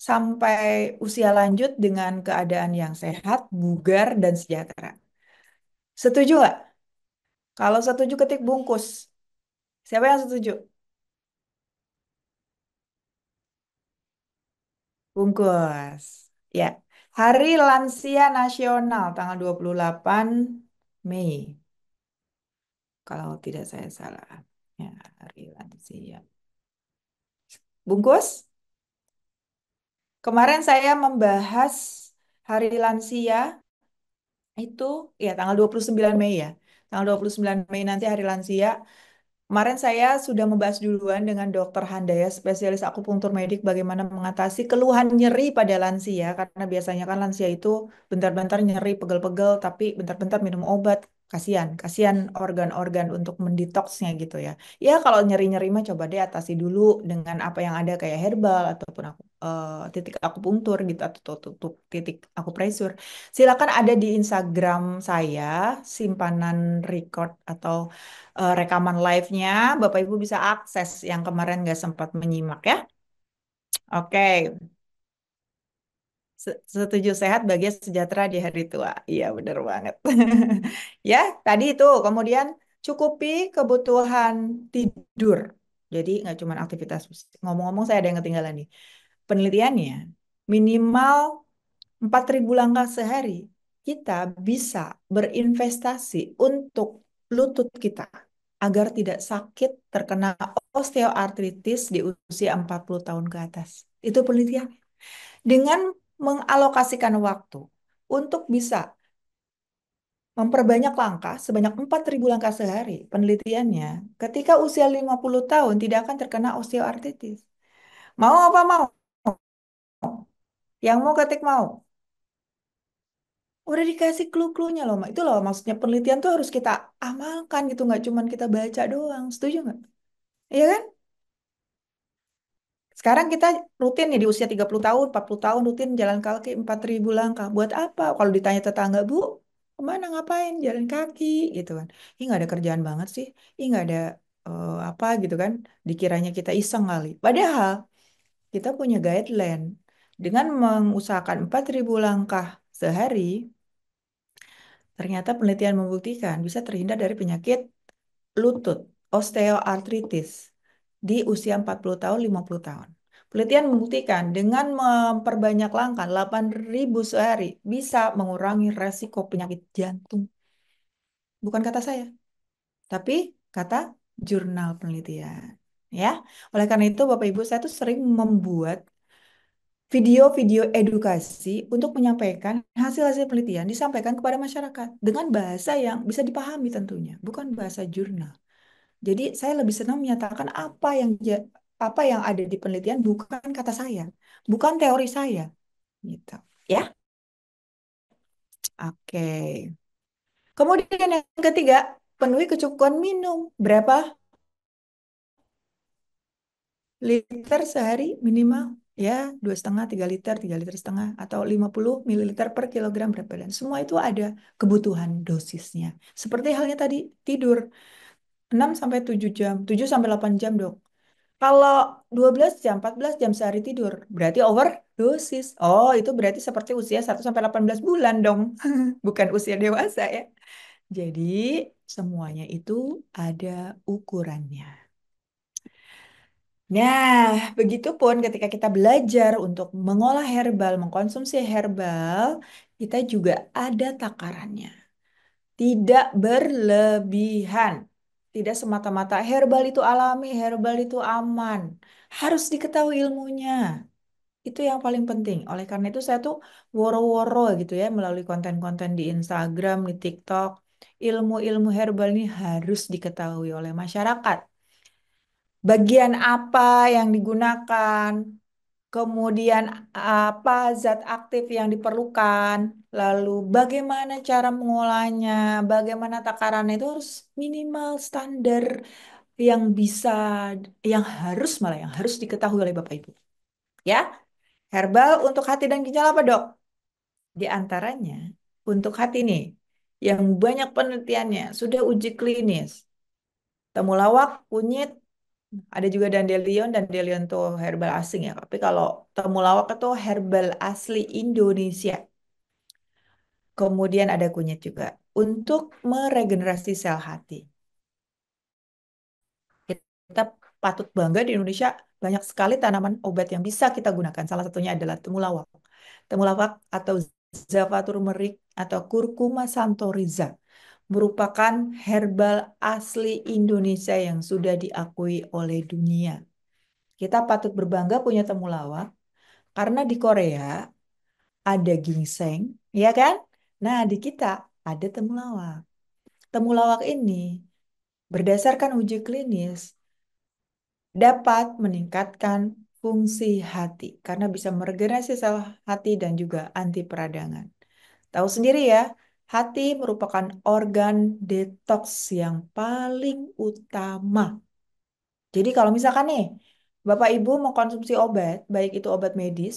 sampai usia lanjut dengan keadaan yang sehat, bugar, dan sejahtera. Setuju nggak? Kalau setuju ketik bungkus. Siapa yang setuju? Bungkus. Ya. Hari Lansia Nasional tanggal 28 Mei. Kalau tidak saya salah. Ya, Hari Lansia. Bungkus. Kemarin saya membahas Hari Lansia itu ya tanggal 29 Mei ya. Tanggal 29 Mei nanti Hari Lansia. Kemarin saya sudah membahas duluan dengan Dokter Handaya, spesialis akupunktur medik, bagaimana mengatasi keluhan nyeri pada lansia. Karena biasanya kan lansia itu bentar-bentar nyeri, pegel-pegel, tapi bentar-bentar minum obat. Kasihan, kasihan organ-organ untuk mendetoksnya gitu ya. Ya kalau nyeri-nyeri mah coba deh atasi dulu dengan apa yang ada kayak herbal ataupun titik akupunktur gitu atau titik akupresur. Silakan ada di Instagram saya, simpanan record atau rekaman live-nya, Bapak Ibu bisa akses yang kemarin nggak sempat menyimak ya. Oke, setuju sehat bahagia sejahtera di hari tua. Iya, benar banget. Ya, tadi itu. Kemudian cukupi kebutuhan tidur. Jadi nggak cuma aktivitas fisik. Ngomong-ngomong saya ada yang ketinggalan nih. Penelitiannya, minimal 4.000 langkah sehari, kita bisa berinvestasi untuk lutut kita agar tidak sakit terkena osteoartritis di usia 40 tahun ke atas. Itu penelitian. Dengan mengalokasikan waktu untuk bisa memperbanyak langkah sebanyak 4.000 langkah sehari, penelitiannya ketika usia 50 tahun tidak akan terkena osteoartritis. Mau apa mau? Yang mau ketik mau. Udah dikasih clue-cluenya loh, Mak. Itu loh maksudnya penelitian tuh harus kita amalkan gitu, nggak cuman kita baca doang. Setuju nggak? Iya kan? Sekarang kita rutin nih di usia 30 tahun, 40 tahun rutin jalan kaki 4.000 langkah. Buat apa? Kalau ditanya tetangga, Bu, kemana ngapain? Jalan kaki gitu kan. Ih nggak ada kerjaan banget sih. Ih nggak ada apa gitu kan. Dikiranya kita iseng kali. Padahal kita punya guideline. Dengan mengusahakan 4.000 langkah sehari, ternyata penelitian membuktikan bisa terhindar dari penyakit lutut, osteoartritis di usia 40 tahun, 50 tahun. Penelitian membuktikan dengan memperbanyak langkah 8.000 sehari bisa mengurangi resiko penyakit jantung. Bukan kata saya, tapi kata jurnal penelitian. Ya, oleh karena itu Bapak Ibu saya tuh sering membuat video-video edukasi untuk menyampaikan hasil-hasil penelitian disampaikan kepada masyarakat dengan bahasa yang bisa dipahami tentunya, bukan bahasa jurnal. Jadi saya lebih senang menyatakan apa yang ada di penelitian bukan kata saya, bukan teori saya, gitu. Ya, oke. Kemudian yang ketiga, penuhi kecukupan minum. Berapa? liter sehari minimal ya 2,5 3 liter 3,5 liter atau 50 mililiter per kilogram berat badan. Semua itu ada kebutuhan dosisnya. Seperti halnya tadi tidur 6 sampai 7 jam, 7 sampai 8 jam, Dok. Kalau 12 jam, 14 jam sehari tidur, berarti overdosis. Oh, itu berarti seperti usia 1 sampai 18 bulan dong. Bukan usia dewasa ya. Jadi, semuanya itu ada ukurannya. Nah, begitupun ketika kita belajar untuk mengolah herbal, mengkonsumsi herbal, kita juga ada takarannya. Tidak berlebihan. Tidak semata-mata herbal itu alami, herbal itu aman. Harus diketahui ilmunya. Itu yang paling penting. Oleh karena itu saya tuh woro-woro gitu ya melalui konten-konten di Instagram, di TikTok. Ilmu-ilmu herbal ini harus diketahui oleh masyarakat. Bagian apa yang digunakan, kemudian apa zat aktif yang diperlukan, lalu bagaimana cara mengolahnya, bagaimana takarannya itu harus minimal standar yang bisa, yang harus malah yang harus diketahui oleh Bapak Ibu. Ya, herbal untuk hati dan ginjal apa, Dok? Di antaranya untuk hati nih, yang banyak penelitiannya sudah uji klinis. Temulawak, kunyit, ada juga dandelion, dandelion tuh herbal asing ya. Tapi kalau temulawak itu herbal asli Indonesia. Kemudian ada kunyit juga untuk meregenerasi sel hati. Kita patut bangga di Indonesia banyak sekali tanaman obat yang bisa kita gunakan. Salah satunya adalah temulawak. Temulawak atau Zafa turmeric atau Curcuma santoriza merupakan herbal asli Indonesia yang sudah diakui oleh dunia. Kita patut berbangga punya temulawak karena di Korea ada ginseng, ya kan? Nah, di kita ada temulawak. Temulawak ini berdasarkan uji klinis dapat meningkatkan fungsi hati karena bisa meregenerasi sel hati dan juga anti peradangan. Tahu sendiri ya, hati merupakan organ detoks yang paling utama. Jadi kalau misalkan nih, Bapak Ibu mau konsumsi obat, baik itu obat medis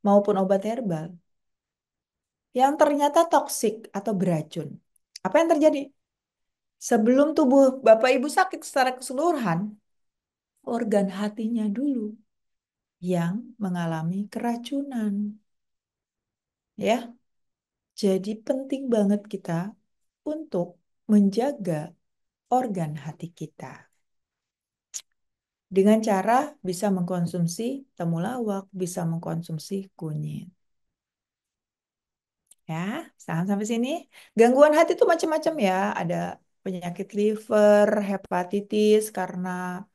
maupun obat herbal, yang ternyata toksik atau beracun. Apa yang terjadi? Sebelum tubuh Bapak Ibu sakit secara keseluruhan, organ hatinya dulu yang mengalami keracunan. Ya, jadi penting banget kita untuk menjaga organ hati kita. Dengan cara bisa mengkonsumsi temulawak, bisa mengkonsumsi kunyit. Ya, sampai sini. Gangguan hati itu macam-macam ya. Ada penyakit liver, hepatitis karena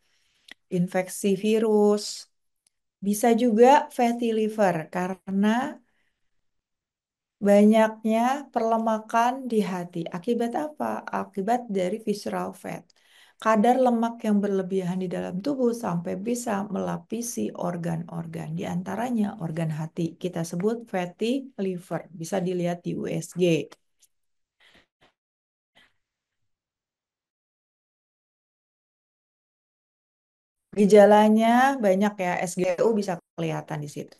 infeksi virus. Bisa juga fatty liver karena banyaknya perlemakan di hati. Akibat apa? Akibat dari visceral fat. Kadar lemak yang berlebihan di dalam tubuh sampai bisa melapisi organ-organ. Di antaranya organ hati. Kita sebut fatty liver. Bisa dilihat di USG. Gejalanya banyak ya, SGU bisa kelihatan di situ.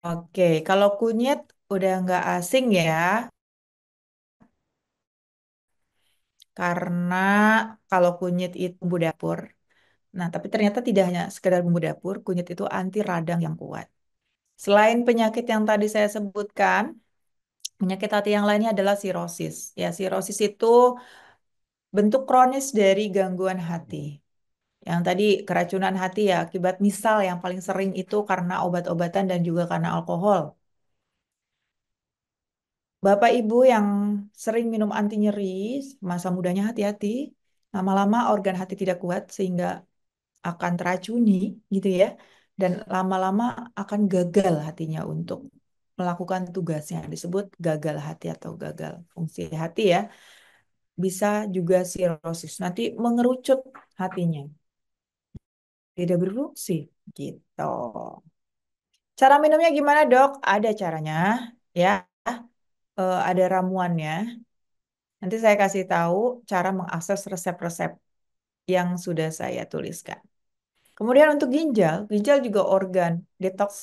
Oke, kalau kunyit udah nggak asing ya, karena kalau kunyit itu bumbu dapur. Nah, tapi ternyata tidak hanya sekedar bumbu dapur, kunyit itu anti radang yang kuat. Selain penyakit yang tadi saya sebutkan, penyakit hati yang lainnya adalah sirosis. Ya, sirosis itu bentuk kronis dari gangguan hati. Yang tadi keracunan hati ya, akibat misal yang paling sering itu karena obat-obatan dan juga karena alkohol. Bapak Ibu yang sering minum anti nyeri, masa mudanya hati-hati. Lama-lama organ hati tidak kuat sehingga akan teracuni gitu ya. Dan lama-lama akan gagal hatinya untuk melakukan tugasnya. Disebut gagal hati atau gagal fungsi hati ya. Bisa juga sirosis. Nanti mengerucut hatinya. Tidak berfungsi gitu. Cara minumnya gimana, Dok? Ada caranya ya. Ada ramuannya. Nanti saya kasih tahu cara mengakses resep-resep yang sudah saya tuliskan. Kemudian untuk ginjal, ginjal juga organ detoks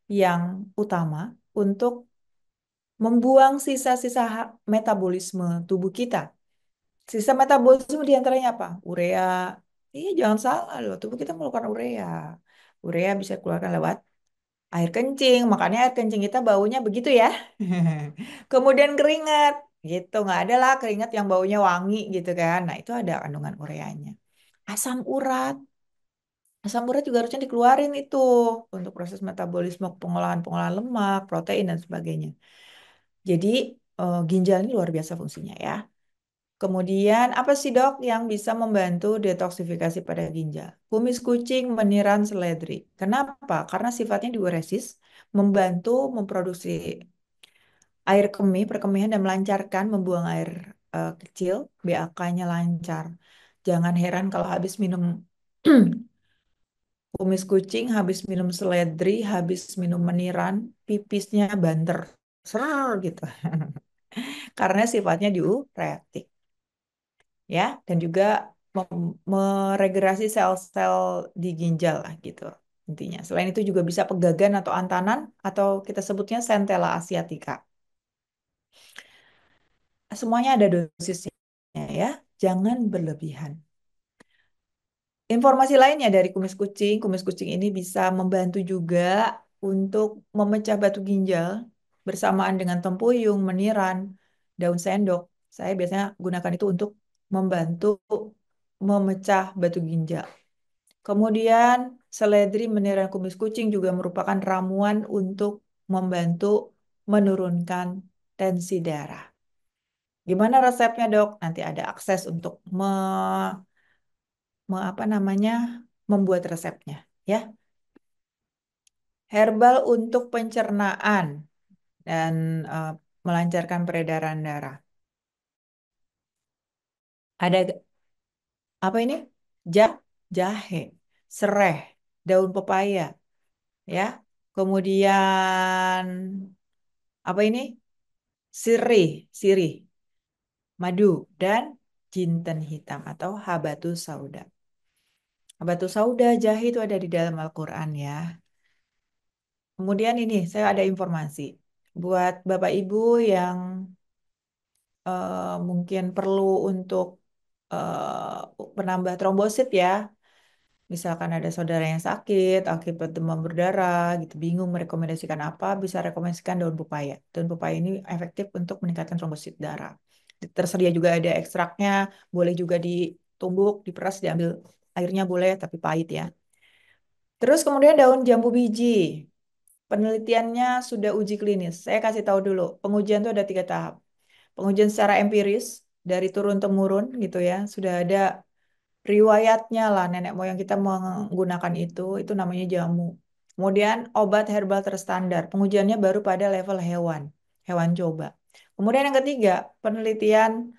yang utama untuk membuang sisa-sisa metabolisme tubuh kita. Sisa metabolisme diantaranya apa? Urea. Iya, jangan salah loh, tubuh kita mengeluarkan urea. Urea bisa dikeluarkan lewat air kencing, makanya air kencing kita baunya begitu ya. Kemudian keringat, gitu. Nggak ada lah keringat yang baunya wangi gitu kan. Nah, itu ada kandungan ureanya. Asam urat. Asam urat juga harusnya dikeluarin itu untuk proses metabolisme pengolahan-pengolahan lemak, protein, dan sebagainya. Jadi, ginjal ini luar biasa fungsinya ya. Kemudian, apa sih dok yang bisa membantu detoksifikasi pada ginjal? Kumis kucing, meniran, seledri. Kenapa? Karena sifatnya diuresis, membantu memproduksi air kemih, perkemihan, dan melancarkan membuang air kecil, BAK-nya lancar. Jangan heran kalau habis minum kumis kucing, habis minum seledri, habis minum meniran, pipisnya banter. Ser gitu. Karena sifatnya diuretik. Ya, dan juga meregerasi sel-sel di ginjal lah gitu intinya. Selain itu juga bisa pegagan atau antanan atau kita sebutnya centella asiatica. Semuanya ada dosisnya ya, jangan berlebihan. Informasi lainnya dari kumis kucing ini bisa membantu juga untuk memecah batu ginjal bersamaan dengan tempuyung, meniran, daun sendok. Saya biasanya gunakan itu untuk membantu memecah batu ginjal. Kemudian seledri, meniran, kumis kucing juga merupakan ramuan untuk membantu menurunkan tensi darah. Gimana resepnya, Dok? Nanti ada akses untuk apa namanya? Membuat resepnya, ya. Herbal untuk pencernaan dan eh, melancarkan peredaran darah. Ada apa ini? Ja, jahe, sereh, daun pepaya, ya. Kemudian apa ini? Sirih, sirih, madu, dan jinten hitam atau habatus sauda. Habatus sauda, jahe itu ada di dalam Al-Quran ya. Kemudian ini, saya ada informasi. Buat Bapak Ibu yang mungkin perlu untuk penambah trombosit ya. Misalkan ada saudara yang sakit akibat demam berdarah, gitu, bingung merekomendasikan apa, bisa rekomendasikan daun pepaya. Daun pepaya ini efektif untuk meningkatkan trombosit darah. Tersedia juga ada ekstraknya, boleh juga ditumbuk, diperas, diambil airnya boleh, tapi pahit ya. Terus kemudian daun jambu biji. Penelitiannya sudah uji klinis. Saya kasih tahu dulu, pengujian itu ada 3 tahap. Pengujian secara empiris, dari turun-temurun gitu ya, sudah ada riwayatnya lah nenek moyang kita menggunakan itu namanya jamu. Kemudian obat herbal terstandar, pengujiannya baru pada level hewan, hewan coba. Kemudian yang ketiga, penelitian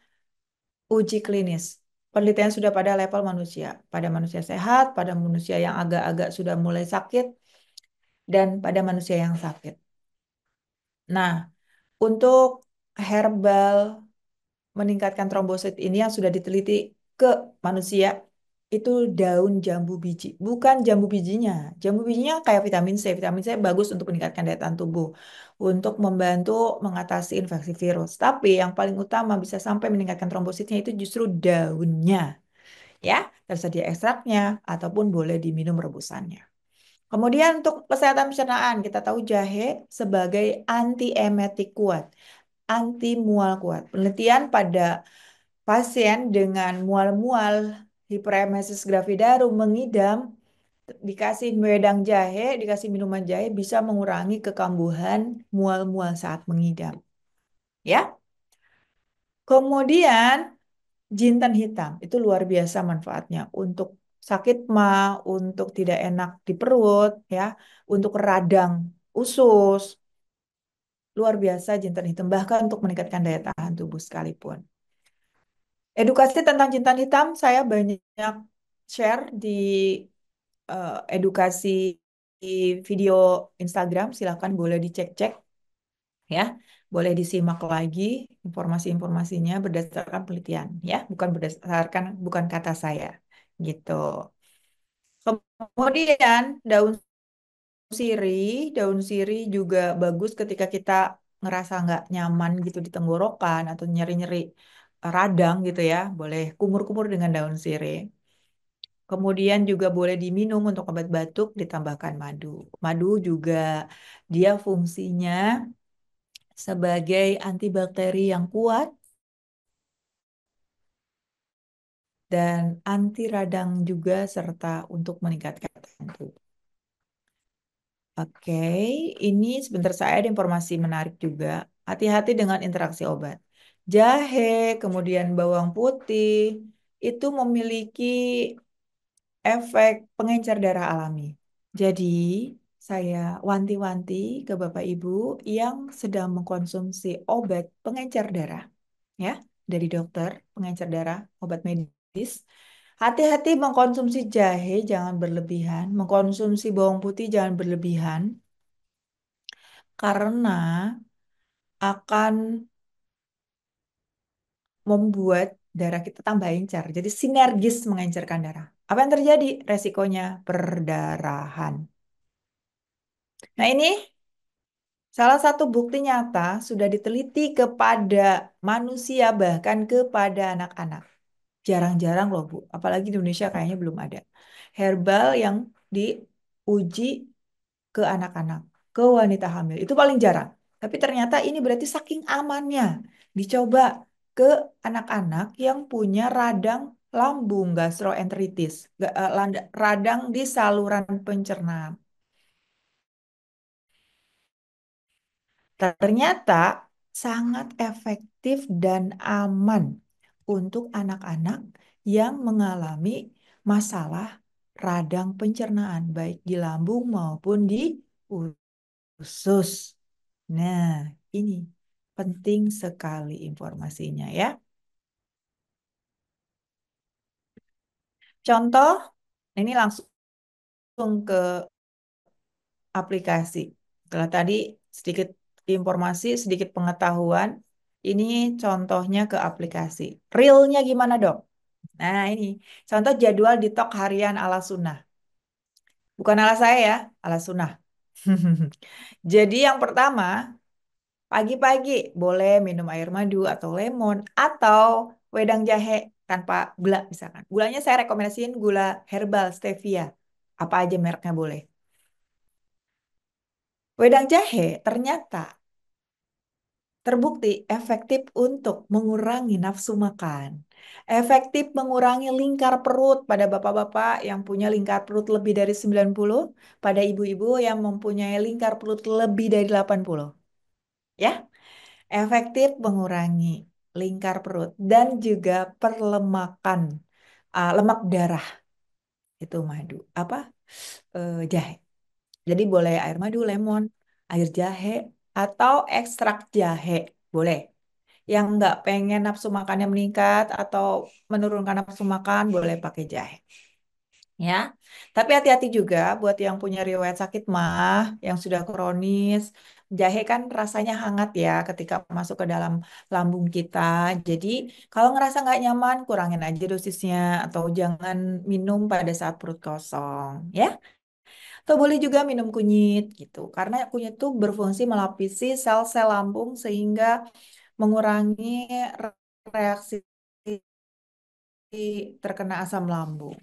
uji klinis. Penelitian sudah pada level manusia, pada manusia sehat, pada manusia yang agak-agak sudah mulai sakit, dan pada manusia yang sakit. Nah, untuk herbal meningkatkan trombosit ini yang sudah diteliti ke manusia itu daun jambu biji, bukan jambu bijinya. Jambu bijinya kayak vitamin C. Vitamin C bagus untuk meningkatkan daya tahan tubuh, untuk membantu mengatasi infeksi virus. Tapi yang paling utama bisa sampai meningkatkan trombositnya itu justru daunnya, ya. Tersedia ekstraknya ataupun boleh diminum rebusannya. Kemudian untuk kesehatan pencernaan, kita tahu jahe sebagai antiemetik kuat, anti mual kuat. Penelitian pada pasien dengan mual-mual hiperemesis gravidarum mengidam, dikasih wedang jahe, dikasih minuman jahe bisa mengurangi kekambuhan mual-mual saat mengidam. Ya. Kemudian jintan hitam itu luar biasa manfaatnya untuk sakit mah, untuk tidak enak di perut, ya, untuk radang usus. Luar biasa jintan hitam bahkan untuk meningkatkan daya tahan tubuh sekalipun. Edukasi tentang jintan hitam saya banyak share di edukasi di video Instagram, silahkan boleh dicek-cek ya, boleh disimak lagi informasi-informasinya berdasarkan penelitian ya, bukan berdasarkan bukan kata saya gitu. Kemudian daun sirih juga bagus ketika kita ngerasa nggak nyaman gitu di tenggorokan atau nyeri-nyeri radang gitu ya. Boleh kumur-kumur dengan daun sirih. Kemudian juga boleh diminum untuk obat batuk ditambahkan madu. Madu juga dia fungsinya sebagai antibakteri yang kuat dan anti radang juga serta untuk meningkatkan tahan tubuh. Oke, ini sebentar saya ada informasi menarik juga. Hati-hati dengan interaksi obat. Jahe, kemudian bawang putih, itu memiliki efek pengencer darah alami. Jadi, saya wanti-wanti ke Bapak Ibu yang sedang mengkonsumsi obat pengencer darah, ya, dari dokter, pengencer darah, obat medis. Hati-hati mengkonsumsi jahe, jangan berlebihan. Mengkonsumsi bawang putih, jangan berlebihan. Karena akan membuat darah kita tambah encer. Jadi sinergis mengencerkan darah. Apa yang terjadi? Resikonya perdarahan. Nah ini salah satu bukti nyata sudah diteliti kepada manusia bahkan kepada anak-anak. Jarang-jarang loh Bu, apalagi di Indonesia kayaknya belum ada. Herbal yang diuji ke anak-anak, ke wanita hamil. Itu paling jarang. Tapi ternyata ini berarti saking amannya. Dicoba ke anak-anak yang punya radang lambung, gastroenteritis, radang di saluran pencernaan. Ternyata sangat efektif dan aman untuk anak-anak yang mengalami masalah radang pencernaan, baik di lambung maupun di usus. Nah, ini penting sekali informasinya ya. Contoh, ini langsung ke aplikasi. Setelah tadi sedikit informasi, sedikit pengetahuan, ini contohnya ke aplikasi. Realnya gimana dok? Nah ini, contoh jadwal ditok harian ala sunnah. Bukan ala saya ya, ala sunnah. Jadi yang pertama, pagi-pagi boleh minum air madu atau lemon atau wedang jahe tanpa gula misalkan. Gulanya saya rekomendasiin gula herbal stevia. Apa aja mereknya boleh. Wedang jahe ternyata terbukti efektif untuk mengurangi nafsu makan. Efektif mengurangi lingkar perut pada bapak-bapak yang punya lingkar perut lebih dari 90, pada ibu-ibu yang mempunyai lingkar perut lebih dari 80. Ya, efektif mengurangi lingkar perut dan juga perlemakan lemak darah itu madu apa jahe. Jadi boleh air madu, lemon, air jahe atau ekstrak jahe boleh. Yang nggak pengen nafsu makannya meningkat atau menurunkan nafsu makan boleh pakai jahe. Ya, tapi hati-hati juga buat yang punya riwayat sakit mah, yang sudah kronis. Jahe kan rasanya hangat ya ketika masuk ke dalam lambung kita. Jadi kalau ngerasa nggak nyaman, kurangin aja dosisnya atau jangan minum pada saat perut kosong, ya. Atau boleh juga minum kunyit gitu, karena kunyit itu berfungsi melapisi sel-sel lambung sehingga mengurangi reaksi terkena asam lambung.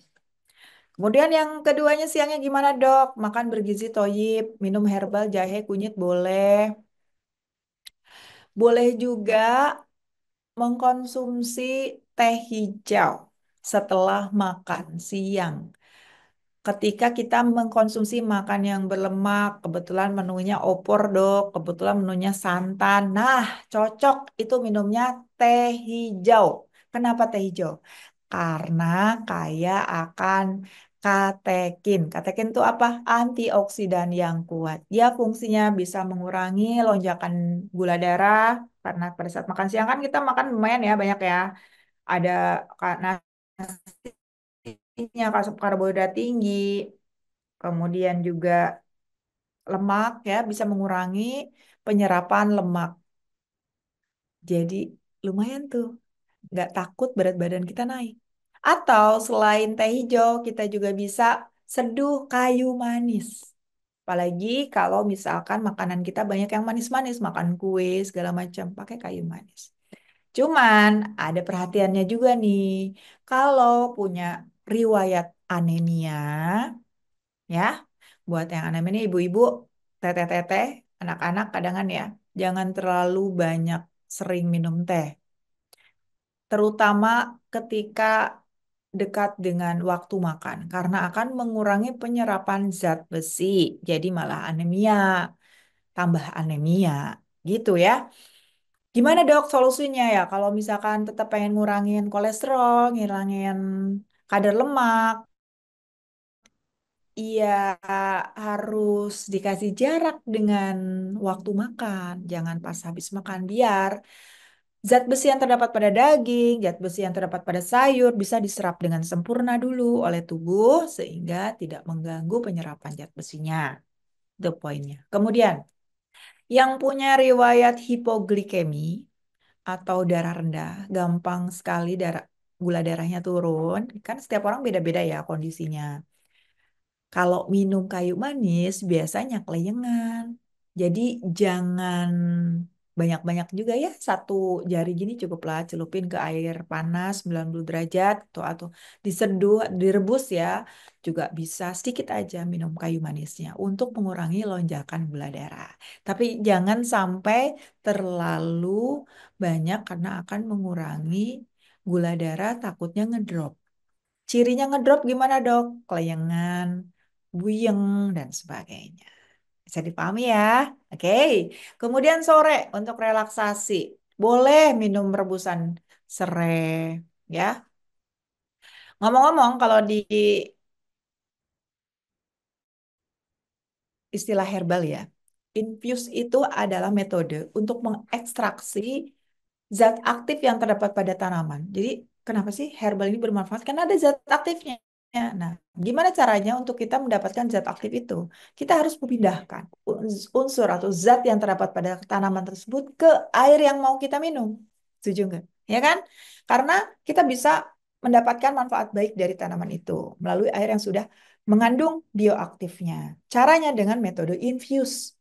Kemudian yang keduanya siangnya gimana dok? Makan bergizi toyib, minum herbal, jahe, kunyit boleh. Boleh juga mengkonsumsi teh hijau setelah makan siang. Ketika kita mengkonsumsi makan yang berlemak, kebetulan menunya opor dok, kebetulan menunya santan. Nah, cocok itu minumnya teh hijau. Kenapa teh hijau? Karena kaya akan katekin. Katekin itu apa? Antioksidan yang kuat. Dia fungsinya bisa mengurangi lonjakan gula darah. Karena pada saat makan siang kan kita makan lumayan ya, banyak ya. Ada nasinya, karbohidrat tinggi, kemudian juga lemak ya, bisa mengurangi penyerapan lemak. Jadi lumayan tuh, nggak takut berat badan kita naik. Atau selain teh hijau, kita juga bisa seduh kayu manis. Apalagi kalau misalkan makanan kita banyak yang manis-manis, makan kue segala macam, pakai kayu manis. Cuman ada perhatiannya juga nih. Kalau punya riwayat anemia, ya, buat yang anemia ibu-ibu, teteh-teteh, anak-anak kadangan ya, jangan terlalu banyak sering minum teh. Terutama ketika dekat dengan waktu makan, karena akan mengurangi penyerapan zat besi. Jadi malah anemia, tambah anemia, gitu ya. Gimana dok solusinya ya? Kalau misalkan tetap pengen ngurangin kolesterol, ngilangin kadar lemak, iya harus dikasih jarak dengan waktu makan. Jangan pas habis makan biar zat besi yang terdapat pada daging, zat besi yang terdapat pada sayur bisa diserap dengan sempurna dulu oleh tubuh sehingga tidak mengganggu penyerapan zat besinya. Itu poinnya. Kemudian, yang punya riwayat hipoglikemi atau darah rendah, gampang sekali gula darahnya turun. Kan setiap orang beda-beda ya kondisinya. Kalau minum kayu manis biasanya kelayangan. Jadi jangan banyak-banyak juga ya. Satu jari gini cukuplah celupin ke air panas 90 derajat atau diseduh, direbus ya. Juga bisa sedikit aja minum kayu manisnya untuk mengurangi lonjakan gula darah. Tapi jangan sampai terlalu banyak karena akan mengurangi gula darah takutnya ngedrop. Cirinya ngedrop gimana dok? Kelayangan, buyeng, dan sebagainya. Bisa dipahami ya? Oke. Kemudian sore untuk relaksasi. Boleh minum rebusan serai. Ya. Ngomong-ngomong, kalau di istilah herbal ya, infuse itu adalah metode untuk mengekstraksi zat aktif yang terdapat pada tanaman. Jadi, kenapa sih herbal ini bermanfaat? Karena ada zat aktifnya. Nah, gimana caranya untuk kita mendapatkan zat aktif itu? Kita harus memindahkan unsur atau zat yang terdapat pada tanaman tersebut ke air yang mau kita minum. Setuju nggak? Ya kan? Karena kita bisa mendapatkan manfaat baik dari tanaman itu melalui air yang sudah mengandung bioaktifnya. Caranya dengan metode infuse.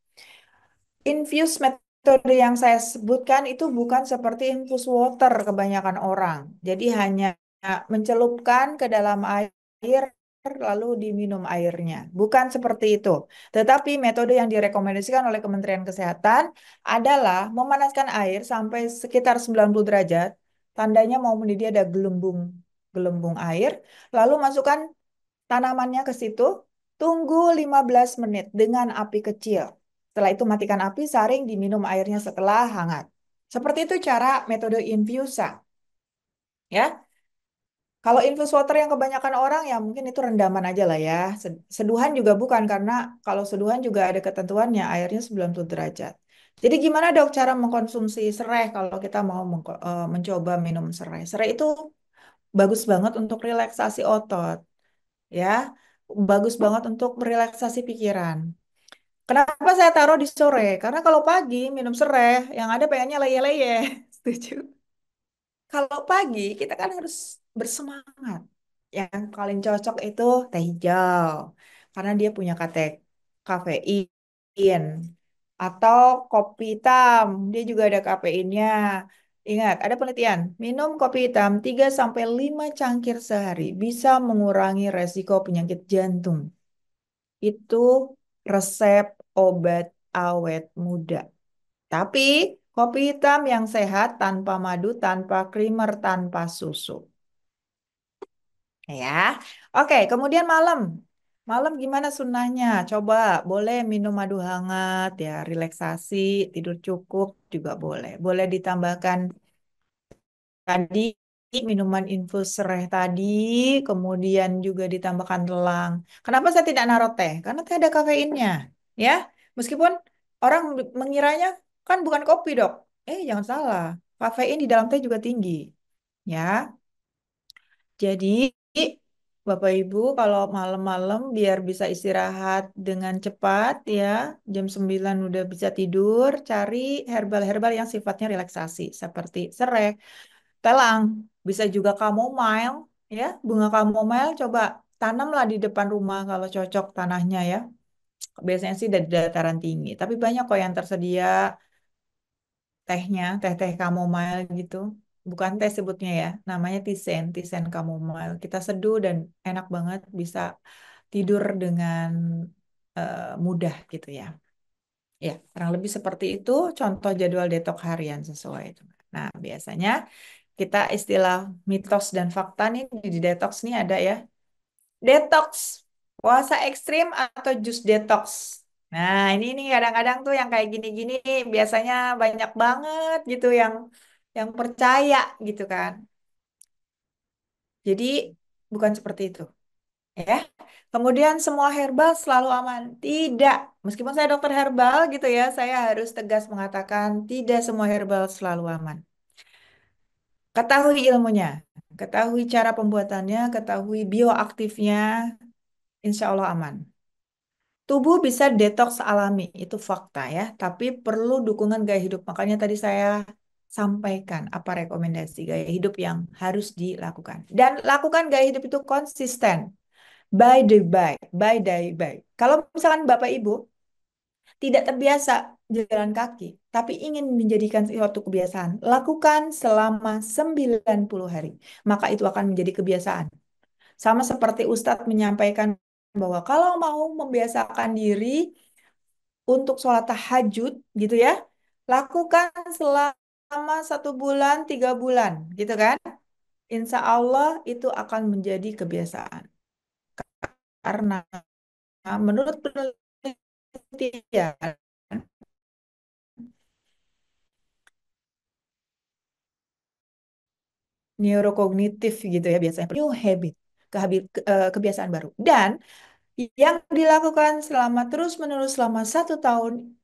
Infuse metode yang saya sebutkan itu bukan seperti infuse water kebanyakan orang. Jadi hanya mencelupkan ke dalam air lalu diminum airnya. Bukan seperti itu. Tetapi metode yang direkomendasikan oleh Kementerian Kesehatan adalah memanaskan air sampai sekitar 90 derajat. Tandanya mau mendidih ada gelembung gelembung air, lalu masukkan tanamannya ke situ, tunggu 15 menit dengan api kecil. Setelah itu matikan api, saring diminum airnya setelah hangat. Seperti itu cara metode infusa. Ya, kalau infus water yang kebanyakan orang ya mungkin itu rendaman aja lah ya. Seduhan juga bukan karena kalau seduhan juga ada ketentuannya airnya 90 derajat. Jadi gimana dok cara mengkonsumsi serai kalau kita mau mencoba minum serai? Serai itu bagus banget untuk relaksasi otot ya. Bagus banget untuk merelaksasi pikiran. Kenapa saya taruh di sore? Karena kalau pagi minum serai, yang ada pengennya leye-leye. Setuju? Kalau pagi kita kan harus bersemangat. Yang paling cocok itu teh hijau. Karena dia punya kafein. Atau kopi hitam, dia juga ada kafeinnya. Ingat, ada penelitian, minum kopi hitam 3 sampai 5 cangkir sehari bisa mengurangi resiko penyakit jantung. Itu resep obat awet muda. Tapi kopi hitam yang sehat tanpa madu, tanpa creamer, tanpa susu. Ya. Oke, kemudian malam. Malam gimana sunnahnya? Coba boleh minum madu hangat ya, relaksasi, tidur cukup juga boleh. Boleh ditambahkan tadi minuman infus sereh tadi, kemudian juga ditambahkan telang. Kenapa saya tidak naruh teh? Karena teh ada kafeinnya, ya. Meskipun orang mengiranya kan bukan kopi, Dok. Jangan salah. Kafein di dalam teh juga tinggi, ya. Jadi Bapak Ibu kalau malam-malam biar bisa istirahat dengan cepat ya, jam 9 udah bisa tidur, cari herbal-herbal yang sifatnya relaksasi seperti serai, telang, bisa juga chamomile ya, bunga chamomile coba tanamlah di depan rumah kalau cocok tanahnya ya. Biasanya sih dari dataran tinggi, tapi banyak kok yang tersedia tehnya, teh-teh chamomile gitu. Bukan teh sebutnya ya, namanya tisen chamomile. Kita seduh dan enak banget, bisa tidur dengan mudah gitu ya. Ya, kurang lebih seperti itu contoh jadwal detok harian sesuai itu. Nah, biasanya kita istilah mitos dan fakta nih di detox nih ada ya. Detox, puasa ekstrim atau jus detox. Nah, ini nih kadang-kadang tuh yang kayak gini-gini biasanya banyak banget gitu yang percaya gitu kan. Jadi bukan seperti itu ya. Kemudian semua herbal selalu aman. Tidak. Meskipun saya dokter herbal gitu ya, saya harus tegas mengatakan tidak semua herbal selalu aman. Ketahui ilmunya, ketahui cara pembuatannya, ketahui bioaktifnya, insya Allah aman. Tubuh bisa detoks alami, itu fakta ya, tapi perlu dukungan gaya hidup. Makanya tadi saya sampaikan apa rekomendasi gaya hidup yang harus dilakukan. Dan lakukan gaya hidup itu konsisten, by day by. Kalau misalkan Bapak Ibu tidak terbiasa jalan kaki, tapi ingin menjadikan suatu kebiasaan, lakukan selama 90 hari. Maka itu akan menjadi kebiasaan. Sama seperti Ustadz menyampaikan bahwa kalau mau membiasakan diri untuk sholat tahajud gitu ya, lakukan selama 1 bulan, 3 bulan gitu kan. Insya Allah itu akan menjadi kebiasaan. Karena menurut penelitian, neurokognitif gitu ya biasanya, new habit, kebiasaan baru. Dan yang dilakukan selama terus-menerus selama 1 tahun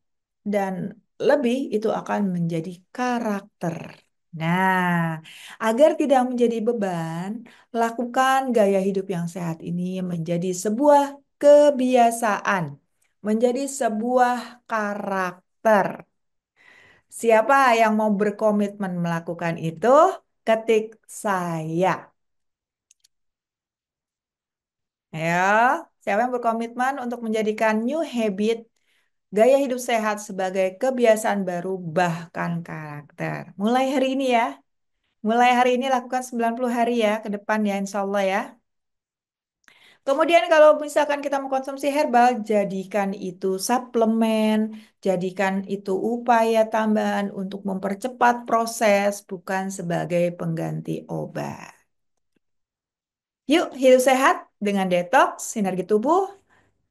dan lebih itu akan menjadi karakter. Nah, agar tidak menjadi beban, lakukan gaya hidup yang sehat ini menjadi sebuah kebiasaan, menjadi sebuah karakter. Siapa yang mau berkomitmen melakukan itu? Ketik saya. Ya, siapa yang berkomitmen untuk menjadikan new habit gaya hidup sehat sebagai kebiasaan baru bahkan karakter. Mulai hari ini ya. Mulai hari ini lakukan 90 hari ya ke depan ya insya Allah ya. Kemudian kalau misalkan kita mengkonsumsi herbal, jadikan itu suplemen, jadikan itu upaya tambahan untuk mempercepat proses, bukan sebagai pengganti obat. Yuk, hidup sehat dengan detox, sinergi tubuh,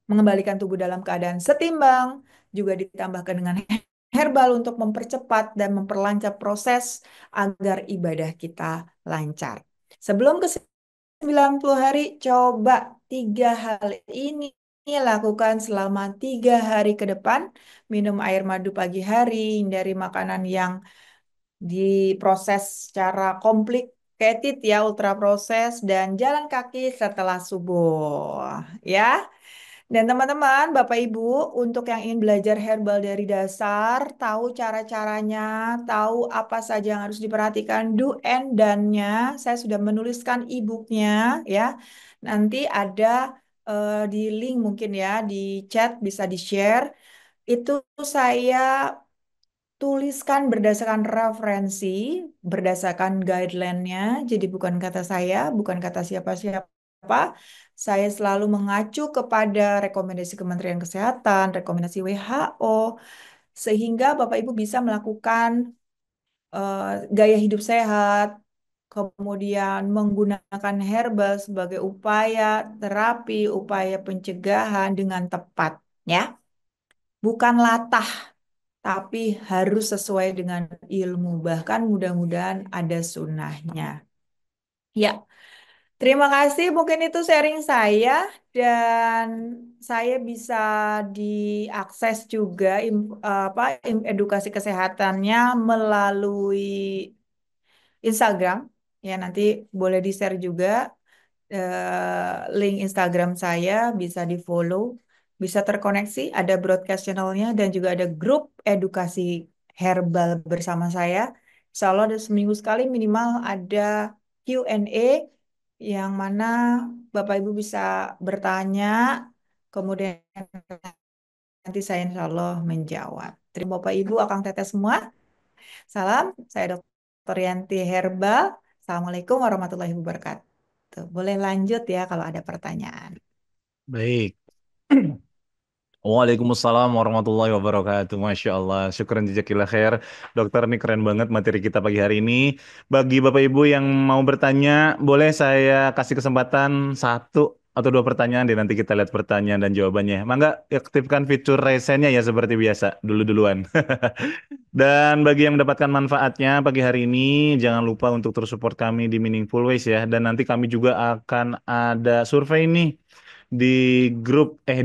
mengembalikan tubuh dalam keadaan setimbang, juga ditambahkan dengan herbal untuk mempercepat dan memperlancar proses agar ibadah kita lancar. Sebelum ke 90 hari, coba 3 hal ini lakukan selama 3 hari ke depan. Minum air madu pagi hari, hindari makanan yang diproses secara complicated ya, ultra proses, dan jalan kaki setelah subuh. Ya, dan teman-teman, Bapak Ibu, untuk yang ingin belajar herbal dari dasar, tahu cara-caranya, tahu apa saja yang harus diperhatikan, do and done-nya, saya sudah menuliskan e-book-nya, ya. Nanti ada di link mungkin ya, di chat bisa di-share. Itu saya tuliskan berdasarkan referensi, berdasarkan guideline-nya, jadi bukan kata saya, bukan kata siapa-siapa. Saya selalu mengacu kepada rekomendasi Kementerian Kesehatan, rekomendasi WHO, sehingga Bapak Ibu bisa melakukan eh, gaya hidup sehat, kemudian menggunakan herbal sebagai upaya terapi, upaya pencegahan dengan tepat, ya. Bukan latah, tapi harus sesuai dengan ilmu. Bahkan mudah-mudahan ada sunnahnya. Ya, terima kasih. Mungkin itu sharing saya dan saya bisa diakses juga edukasi kesehatannya melalui Instagram. Ya, nanti boleh di-share juga link Instagram saya, bisa di-follow, bisa terkoneksi, ada broadcast channelnya dan juga ada grup edukasi herbal bersama saya. Insya Allah ada seminggu sekali minimal ada Q&A yang mana Bapak Ibu bisa bertanya, kemudian nanti saya insya Allah menjawab. Terima Bapak Ibu, Akang Teteh semua. Salam, saya Dr. Yanti Herbal. Assalamualaikum warahmatullahi wabarakatuh. Boleh lanjut ya kalau ada pertanyaan. Baik. Waalaikumsalam warahmatullahi wabarakatuh. Masya Allah. Syukran jazakillah khair. Dokter, ini keren banget materi kita pagi hari ini. Bagi Bapak Ibu yang mau bertanya, boleh saya kasih kesempatan satu atau dua pertanyaan deh. Nanti kita lihat pertanyaan dan jawabannya. Mangga aktifkan fitur resennya ya seperti biasa. Dulu-duluan. Dan bagi yang mendapatkan manfaatnya pagi hari ini, jangan lupa untuk terus support kami di Meaningful Ways ya. Dan nanti kami juga akan ada survei nih di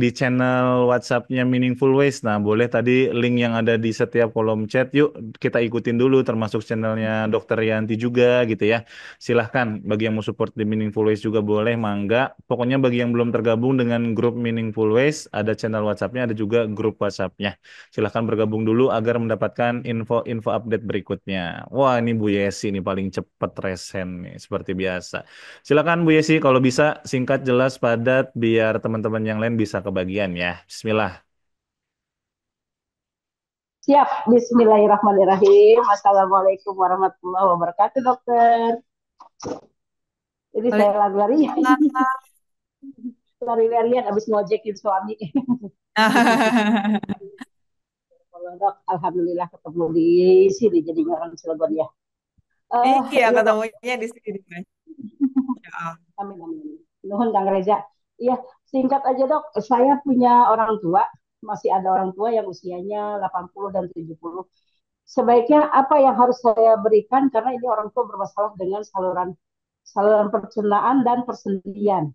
di channel WhatsApp-nya Meaningful Ways. Nah, boleh tadi link yang ada di setiap kolom chat, yuk kita ikutin dulu, termasuk channelnya Dokter Yanti juga gitu ya. Silahkan bagi yang mau support di Meaningful Ways juga boleh, mangga. Pokoknya bagi yang belum tergabung dengan grup Meaningful Ways, ada channel WhatsApp-nya, ada juga grup WhatsApp-nya. Silahkan bergabung dulu agar mendapatkan info-info update berikutnya. Wah, ini Bu Yesi ini paling cepat resen nih, seperti biasa. Silakan Bu Yesi, kalau bisa singkat, jelas, padat, biar teman-teman yang lain bisa kebagian ya. Bismillah. Siap, Bismillahirrahmanirrahim. Assalamualaikum warahmatullahi wabarakatuh, dokter. Jadi saya lari-larian, lari-larian abis ngojekin suami. Kalau dok, alhamdulillah ketemu di sini jadi orang Cilegon ya. Iya, Ya dok, ketemunya di sini. Ya. amin amin. Nuhun Kang Reza. Iya, singkat aja dok. Saya punya orang tua, masih ada orang tua yang usianya 80 dan 70. Sebaiknya apa yang harus saya berikan karena ini orang tua bermasalah dengan saluran saluran pencernaan dan persendian.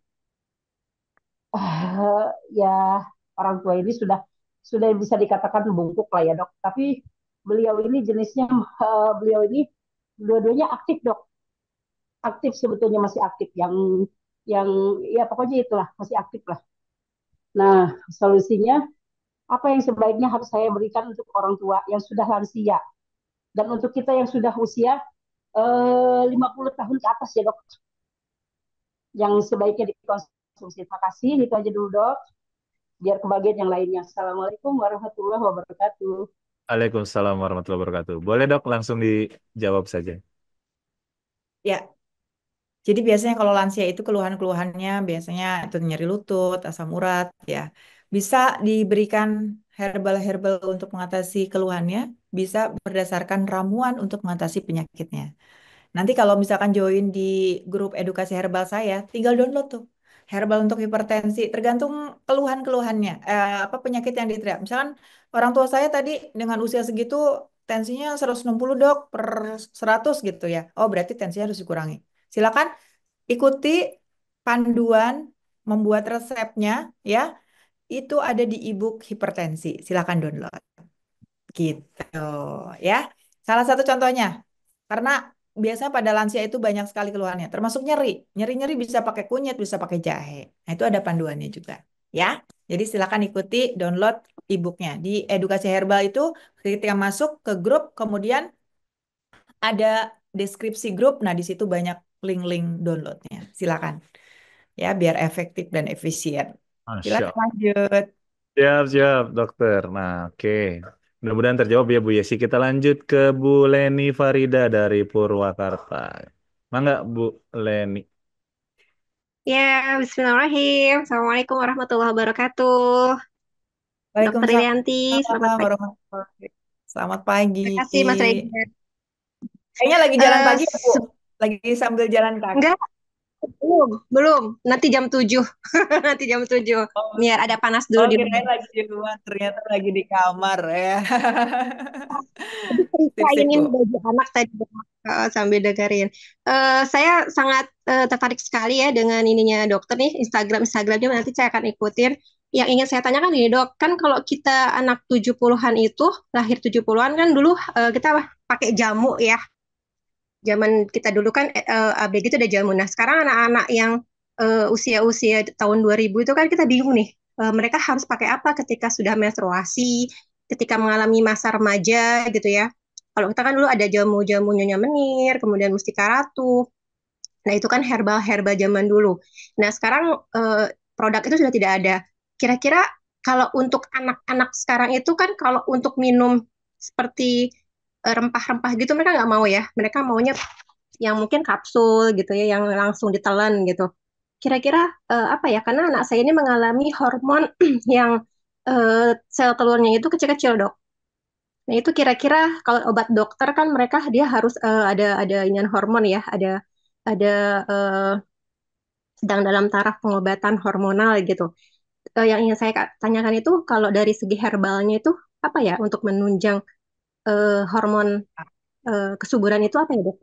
Ya orang tua ini sudah bisa dikatakan bungkuk lah ya dok. Tapi beliau ini jenisnya beliau ini dua-duanya aktif dok. Aktif sebetulnya masih aktif yang ya pokoknya itulah masih aktif lah. Nah solusinya apa yang sebaiknya harus saya berikan untuk orang tua yang sudah lansia dan untuk kita yang sudah usia 50 tahun ke atas ya dok, yang sebaiknya dikonsumsi. Terima kasih, itu aja dulu dok. Biar kebagian yang lainnya. Assalamualaikum warahmatullahi wabarakatuh. Waalaikumsalam warahmatullahi wabarakatuh. Boleh dok, langsung dijawab saja. Ya, jadi biasanya kalau lansia itu keluhan-keluhannya biasanya itu nyeri lutut, asam urat, ya. Bisa diberikan herbal-herbal untuk mengatasi keluhannya, bisa berdasarkan ramuan untuk mengatasi penyakitnya. Nanti kalau misalkan join di grup edukasi herbal saya, tinggal download tuh. Herbal untuk hipertensi, tergantung keluhan-keluhannya, apa penyakit yang diterima. Misalkan orang tua saya tadi dengan usia segitu, tensinya 160 dok per 100 gitu ya. Oh berarti tensinya harus dikurangi. Silakan ikuti panduan membuat resepnya ya. Itu ada di ebook hipertensi. Silakan download. Gitu ya. Salah satu contohnya, karena biasanya pada lansia itu banyak sekali keluhannya, termasuk nyeri. Nyeri-nyeri bisa pakai kunyit, bisa pakai jahe. Nah, itu ada panduannya juga. Ya, jadi silakan ikuti download e-booknya. Di Edukasi Herbal itu ketika masuk ke grup, kemudian ada deskripsi grup. Nah, di situ banyak link-link downloadnya. Silakan. Ya, biar efektif dan efisien. Masya Silakan Allah. lanjut. Siap, siap, dokter. Nah, oke. Mudah-mudahan terjawab ya Bu Yesi. Kita lanjut ke Bu Leni Farida dari Purwakarta. Mangga Bu Leni. Ya, Bismillahirrahmanirrahim. Assalamualaikum warahmatullahi wabarakatuh. Dokter Irianti, selamat Waalaikumsalam pagi. warahmatullahi wabarakatuh. Selamat pagi. Terima kasih, Mas Reza. Kayaknya lagi jalan Eh, pagi ya, Bu? se- Lagi sambil jalan kaki. enggak, belum. Nanti jam 7. Nanti jam 7. Oh, Biar ada panas dulu di kirain rumah. lagi di luar, ternyata lagi di kamar ya. Tadi cerita Sip, sip, ini Bu. baju anak tadi sambil dengerin. Saya sangat tertarik sekali ya dengan ininya dokter nih, Instagramnya nanti saya akan ikutin. Yang ingin saya tanyakan ini dok, kan kalau kita anak 70-an itu, lahir 70-an kan dulu kita pakai jamu ya. Zaman kita dulu kan ABG itu ada jamu. Nah, sekarang anak-anak yang usia-usia tahun 2000 itu kan kita bingung nih. Mereka harus pakai apa ketika sudah menstruasi, ketika mengalami masa remaja gitu ya. Kalau kita kan dulu ada jamu-jamu Nyonya Menir, kemudian Mustika Ratu. Nah, itu kan herbal-herbal zaman dulu. Nah, sekarang produk itu sudah tidak ada. Kira-kira kalau untuk anak-anak sekarang itu kan kalau untuk minum seperti rempah-rempah gitu mereka nggak mau ya. Mereka maunya yang mungkin kapsul gitu ya, yang langsung ditelan gitu. Kira-kira apa ya? Karena anak saya ini mengalami hormon yang sel telurnya itu kecil-kecil, Dok. Nah, itu kira-kira kalau obat dokter kan mereka dia harus ada inian hormon ya, ada eh, sedang dalam taraf pengobatan hormonal gitu. Yang ingin saya tanyakan itu kalau dari segi herbalnya itu apa ya untuk menunjang hormon kesuburan itu apa ya, Dok?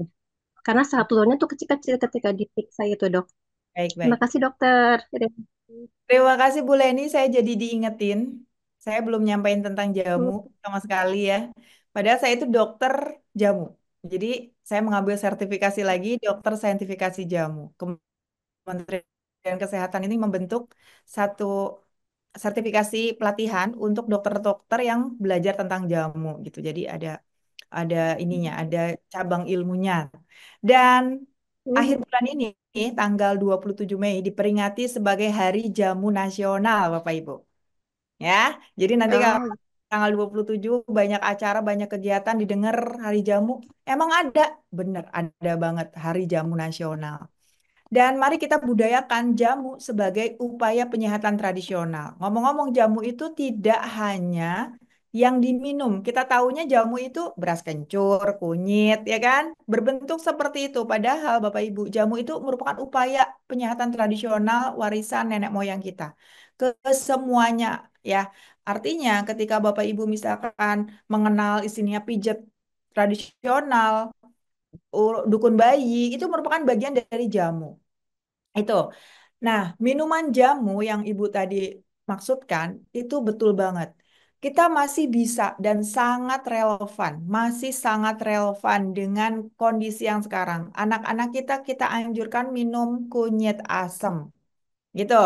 Karena sel telurnya tuh kecil-kecil ketika diperiksa itu, Dok. Terima Baik-baik. kasih, Dokter. Terima kasih Bu Leni, saya jadi diingetin. Saya belum nyampain tentang jamu sama sekali ya. Padahal saya itu dokter jamu. Jadi saya mengambil sertifikasi lagi dokter saintifikasi jamu. Kementerian Kesehatan ini membentuk satu sertifikasi pelatihan untuk dokter-dokter yang belajar tentang jamu gitu. Jadi ada ininya, ada cabang ilmunya. Dan akhir bulan ini tanggal 27 Mei diperingati sebagai Hari Jamu Nasional Bapak Ibu. Ya. Jadi nanti kalau Oh, tanggal 27 banyak acara, banyak kegiatan didengar Hari Jamu. Emang ada, bener ada banget Hari Jamu Nasional. Dan mari kita budayakan jamu sebagai upaya penyehatan tradisional. Ngomong-ngomong, jamu itu tidak hanya yang diminum. Kita tahunya jamu itu beras kencur, kunyit, ya kan? Berbentuk seperti itu. Padahal Bapak Ibu, jamu itu merupakan upaya penyehatan tradisional warisan nenek moyang kita. Ke semuanya, ya. Artinya ketika Bapak Ibu misalkan mengenal isinya pijat tradisional, dukun bayi, itu merupakan bagian dari jamu. Itu. Nah, minuman jamu yang Ibu tadi maksudkan itu betul banget. Kita masih bisa dan masih sangat relevan dengan kondisi yang sekarang. Anak-anak kita anjurkan minum kunyit asam. Gitu.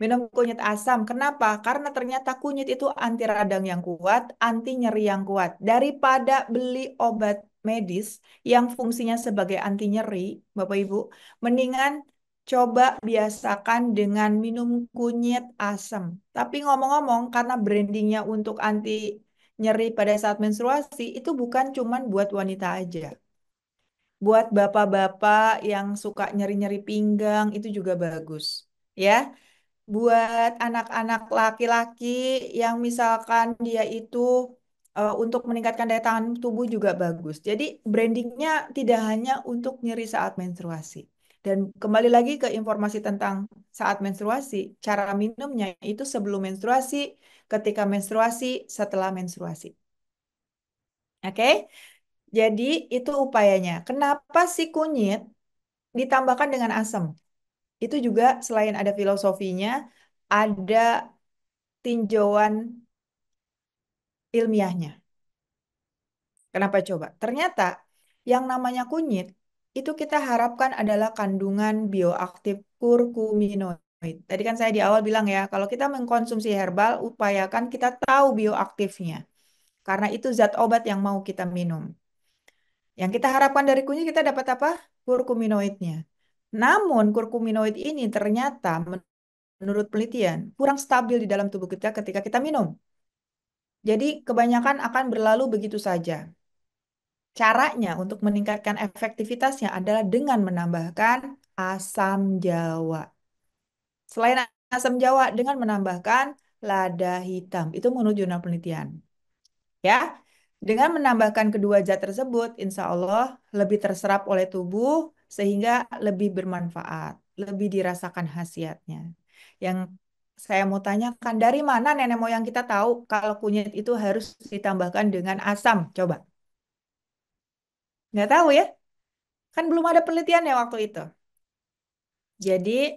Minum kunyit asam. Kenapa? Karena ternyata kunyit itu anti radang yang kuat, anti nyeri yang kuat. Daripada beli obat medis yang fungsinya sebagai anti nyeri, Bapak Ibu, mendingan coba biasakan dengan minum kunyit asam. Tapi ngomong-ngomong, karena brandingnya untuk anti nyeri pada saat menstruasi, itu bukan cuman buat wanita aja. Buat bapak-bapak yang suka nyeri-nyeri pinggang, itu juga bagus. Ya, buat anak-anak laki-laki yang misalkan dia itu untuk meningkatkan daya tahan tubuh juga bagus. Jadi brandingnya tidak hanya untuk nyeri saat menstruasi. Dan kembali lagi ke informasi tentang saat menstruasi, cara minumnya itu sebelum menstruasi, ketika menstruasi, setelah menstruasi. Oke? Jadi itu upayanya. Kenapa si kunyit ditambahkan dengan asam? Itu juga selain ada filosofinya, ada tinjauan ilmiahnya. Kenapa coba? Ternyata yang namanya kunyit itu kita harapkan adalah kandungan bioaktif kurkuminoid. Tadi kan saya di awal bilang ya, kalau kita mengkonsumsi herbal, upayakan kita tahu bioaktifnya. Karena itu zat obat yang mau kita minum. Yang kita harapkan dari kunyit kita dapat apa? Kurkuminoidnya. Namun kurkuminoid ini ternyata menurut penelitian kurang stabil di dalam tubuh kita ketika kita minum. Jadi kebanyakan akan berlalu begitu saja. Caranya untuk meningkatkan efektivitasnya adalah dengan menambahkan asam jawa. Selain asam jawa, dengan menambahkan lada hitam. Itu menurut jurnal penelitian. Ya, dengan menambahkan kedua zat tersebut, insya Allah lebih terserap oleh tubuh sehingga lebih bermanfaat, lebih dirasakan khasiatnya. Yang saya mau tanyakan, dari mana nenek moyang kita tahu kalau kunyit itu harus ditambahkan dengan asam? Coba. Nggak tahu ya? Kan belum ada penelitiannya waktu itu. Jadi,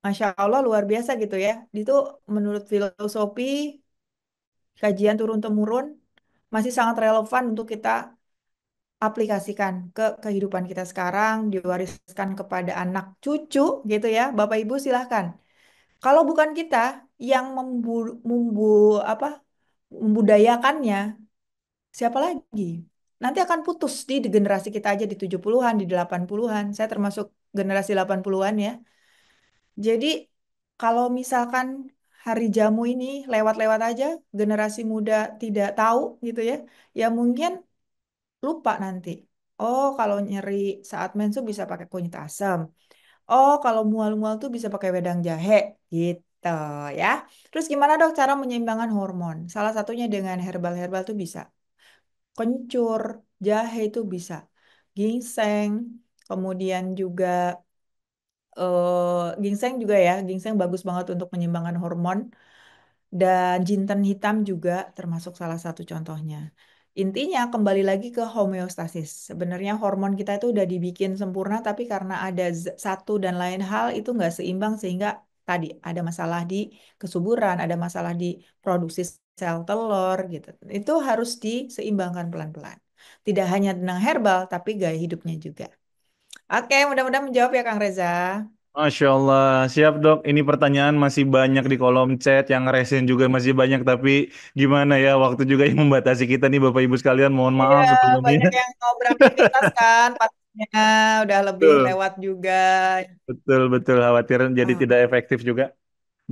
Masya Allah luar biasa gitu ya. Itu menurut filosofi, kajian turun-temurun, masih sangat relevan untuk kita aplikasikan ke kehidupan kita sekarang, diwariskan kepada anak cucu gitu ya. Bapak Ibu silahkan. Kalau bukan kita yang apa, membudayakannya, siapa lagi? nanti akan putus di generasi kita aja di 70-an, di 80-an. Saya termasuk generasi 80-an ya. Jadi kalau misalkan hari jamu ini lewat-lewat aja, generasi muda tidak tahu gitu ya, ya mungkin lupa nanti. Oh, kalau nyeri saat mens tuh bisa pakai kunyit asam. Oh, kalau mual-mual tuh bisa pakai wedang jahe gitu ya. Terus gimana dok cara menyeimbangkan hormon? Salah satunya dengan herbal-herbal tuh bisa. Kencur, jahe itu bisa. Ginseng, kemudian juga ginseng juga ya. Ginseng bagus banget untuk menyeimbangkan hormon. Dan jinten hitam juga termasuk salah satu contohnya. Intinya kembali lagi ke homeostasis. Sebenarnya hormon kita itu udah dibikin sempurna, tapi karena ada satu dan lain hal itu nggak seimbang sehingga tadi ada masalah di kesuburan, ada masalah di produksi sel telur gitu. Itu harus diseimbangkan pelan-pelan. Tidak hanya tentang herbal, tapi gaya hidupnya juga. Oke, mudah-mudahan menjawab ya Kang Reza. Masya Allah, siap dok. Ini pertanyaan masih banyak di kolom chat, yang resen juga masih banyak, tapi gimana ya, waktu juga yang membatasi kita nih Bapak Ibu sekalian, mohon Iya, maaf sebelumnya. banyak yang mau beraktivitas kan, pastinya udah lebih Betul, lewat juga. betul, betul. Khawatir jadi Ah, tidak efektif juga.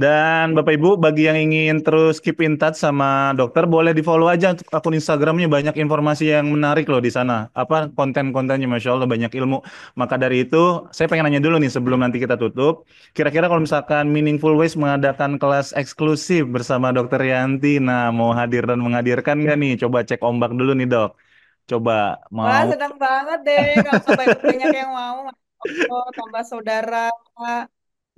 Dan Bapak Ibu, bagi yang ingin terus keep in touch sama dokter, boleh di-follow aja untuk akun Instagramnya, banyak informasi yang menarik loh di sana. Apa konten-kontennya, Masya Allah, banyak ilmu. Maka dari itu, saya pengen nanya dulu nih sebelum nanti kita tutup. Kira-kira kalau misalkan Meaningful Ways mengadakan kelas eksklusif bersama Dokter Yanti, nah mau hadir dan menghadirkan nggak nih? Coba cek ombak dulu nih dok. Coba wah, mau. senang banget deh kalau sampai banyak yang mau. Masya Allah, tambah saudara.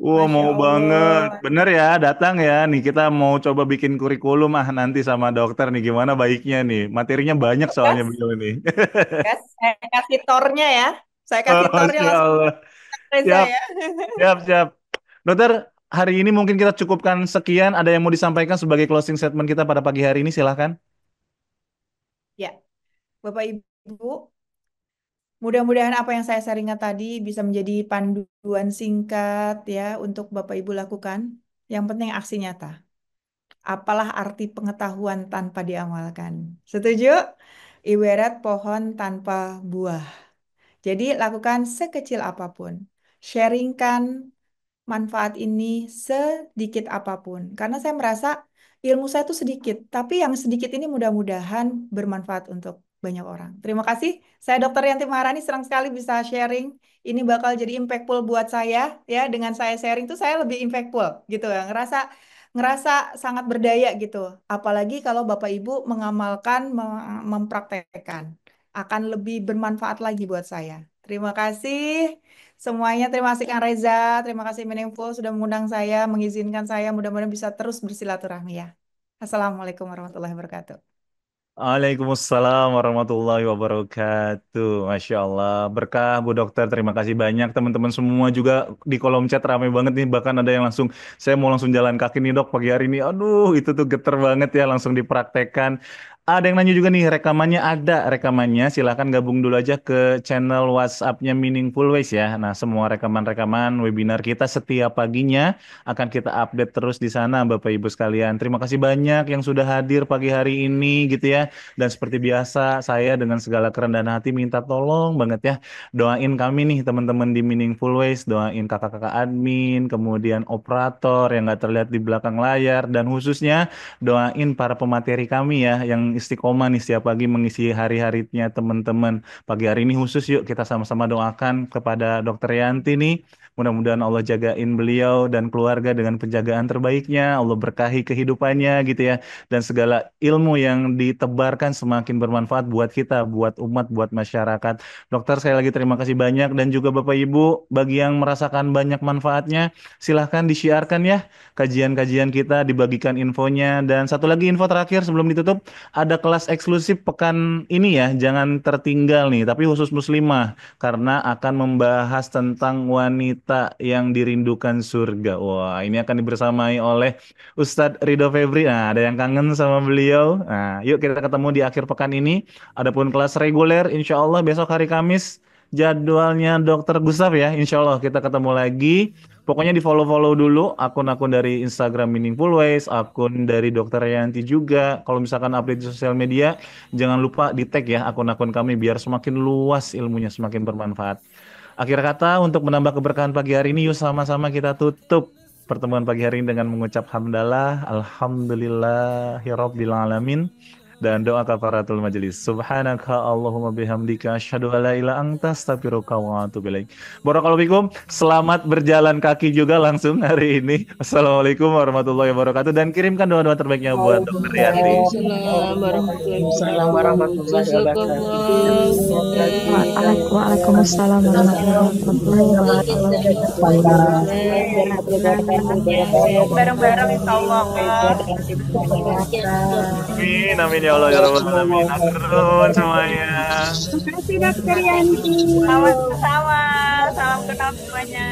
Wah, Masya mau banget. Allah. Bener ya, datang ya. Nih kita mau coba bikin kurikulum nanti sama dokter nih. Gimana baiknya nih? Materinya banyak soalnya Gas, beliau ini. gas, saya kasih tornya ya. Saya Oh, kasih tornya Masya langsung Allah. ke Reza Siap, ya. siap, siap. Dokter, hari ini mungkin kita cukupkan sekian. Ada yang mau disampaikan sebagai closing statement kita pada pagi hari ini? Silahkan. Ya, Bapak Ibu, mudah-mudahan apa yang saya sharingkan tadi bisa menjadi panduan singkat ya untuk Bapak Ibu lakukan. Yang penting aksi nyata. Apalah arti pengetahuan tanpa diamalkan? Setuju? Ibarat pohon tanpa buah. Jadi lakukan sekecil apapun. Sharingkan manfaat ini sedikit apapun. Karena saya merasa ilmu saya itu sedikit, tapi yang sedikit ini mudah-mudahan bermanfaat untuk banyak orang. Terima kasih. Saya Dr. Yanti Maharani, senang sekali bisa sharing. Ini bakal jadi impactful buat saya ya. Dengan saya sharing tuh saya lebih impactful gitu ya. Ngerasa ngerasa sangat berdaya gitu. Apalagi kalau Bapak Ibu mengamalkan, mempraktekkan, akan lebih bermanfaat lagi buat saya. Terima kasih. Semuanya terima kasih Kang Reza, terima kasih Meaningful sudah mengundang saya, mengizinkan saya mudah-mudahan bisa terus bersilaturahmi ya. Assalamualaikum warahmatullahi wabarakatuh. Waalaikumsalam warahmatullahi wabarakatuh. Masya Allah. Berkah Bu Dokter. Terima kasih banyak. Teman-teman semua juga di kolom chat ramai banget nih. Bahkan ada yang langsung, saya mau langsung jalan kaki nih dok pagi hari ini. Aduh, itu tuh geter banget ya. Langsung dipraktekkan. Ada yang nanya juga nih, rekamannya ada. Rekamannya silahkan gabung dulu aja ke channel WhatsApp-nya Meaningful Ways ya. Nah, semua rekaman-rekaman webinar kita setiap paginya akan kita update terus di sana Bapak Ibu sekalian. Terima kasih banyak yang sudah hadir pagi hari ini gitu ya. Dan seperti biasa saya dengan segala kerendahan hati minta tolong banget ya, doain kami nih teman-teman di Meaningful Ways, doain kakak-kakak admin, kemudian operator yang nggak terlihat di belakang layar, dan khususnya doain para pemateri kami ya yang istiqomah nih setiap pagi mengisi hari-harinya teman-teman. Pagi hari ini khusus yuk kita sama-sama doakan kepada Dokter Yanti nih. Mudah-mudahan Allah jagain beliau dan keluarga dengan penjagaan terbaiknya. Allah berkahi kehidupannya gitu ya. Dan segala ilmu yang ditebarkan semakin bermanfaat buat kita, buat umat, buat masyarakat. Dokter, saya lagi terima kasih banyak. Dan juga Bapak Ibu, bagi yang merasakan banyak manfaatnya, silahkan disiarkan ya kajian-kajian kita, dibagikan infonya. Dan satu lagi info terakhir sebelum ditutup, ada kelas eksklusif pekan ini ya. Jangan tertinggal nih, tapi khusus muslimah karena akan membahas tentang wanita yang dirindukan surga. Wah, ini akan dibersamai oleh Ustadz Ridho Febri. Nah, ada yang kangen sama beliau. Nah, yuk kita ketemu di akhir pekan ini. Adapun kelas reguler, insya Allah besok hari Kamis jadwalnya Dokter Gustaf ya. Insya Allah kita ketemu lagi. Pokoknya di follow-follow dulu akun-akun dari Instagram Meaningful Ways, akun dari Dokter Yanti juga. Kalau misalkan update di sosial media, jangan lupa di tag ya akun-akun kami biar semakin luas ilmunya, semakin bermanfaat. Akhir kata untuk menambah keberkahan pagi hari ini, yuk sama-sama kita tutup pertemuan pagi hari ini dengan mengucap hamdalah, alhamdulillahirabbil alamin. Dan doa kafaratul majelis. Subhanaka Allahumma bihamdika asyhadu an la ilaha anta astaghfiruka wa atubu ilaik. Barakallahu fikum. Selamat berjalan kaki juga langsung hari ini. Assalamualaikum warahmatullahi wabarakatuh dan kirimkan doa-doa terbaiknya buat Dokter Yanti. Waalaikumsalam warahmatullahi wabarakatuh. Waalaikumsalam warahmatullahi wabarakatuh. Bareng-bareng insya Allah. Amin, amin ya Allah ya Rabbal alamin. Akhirun semuanya. Terima kasih Dokter Yanti. Sama-sama. Salam kenal semuanya.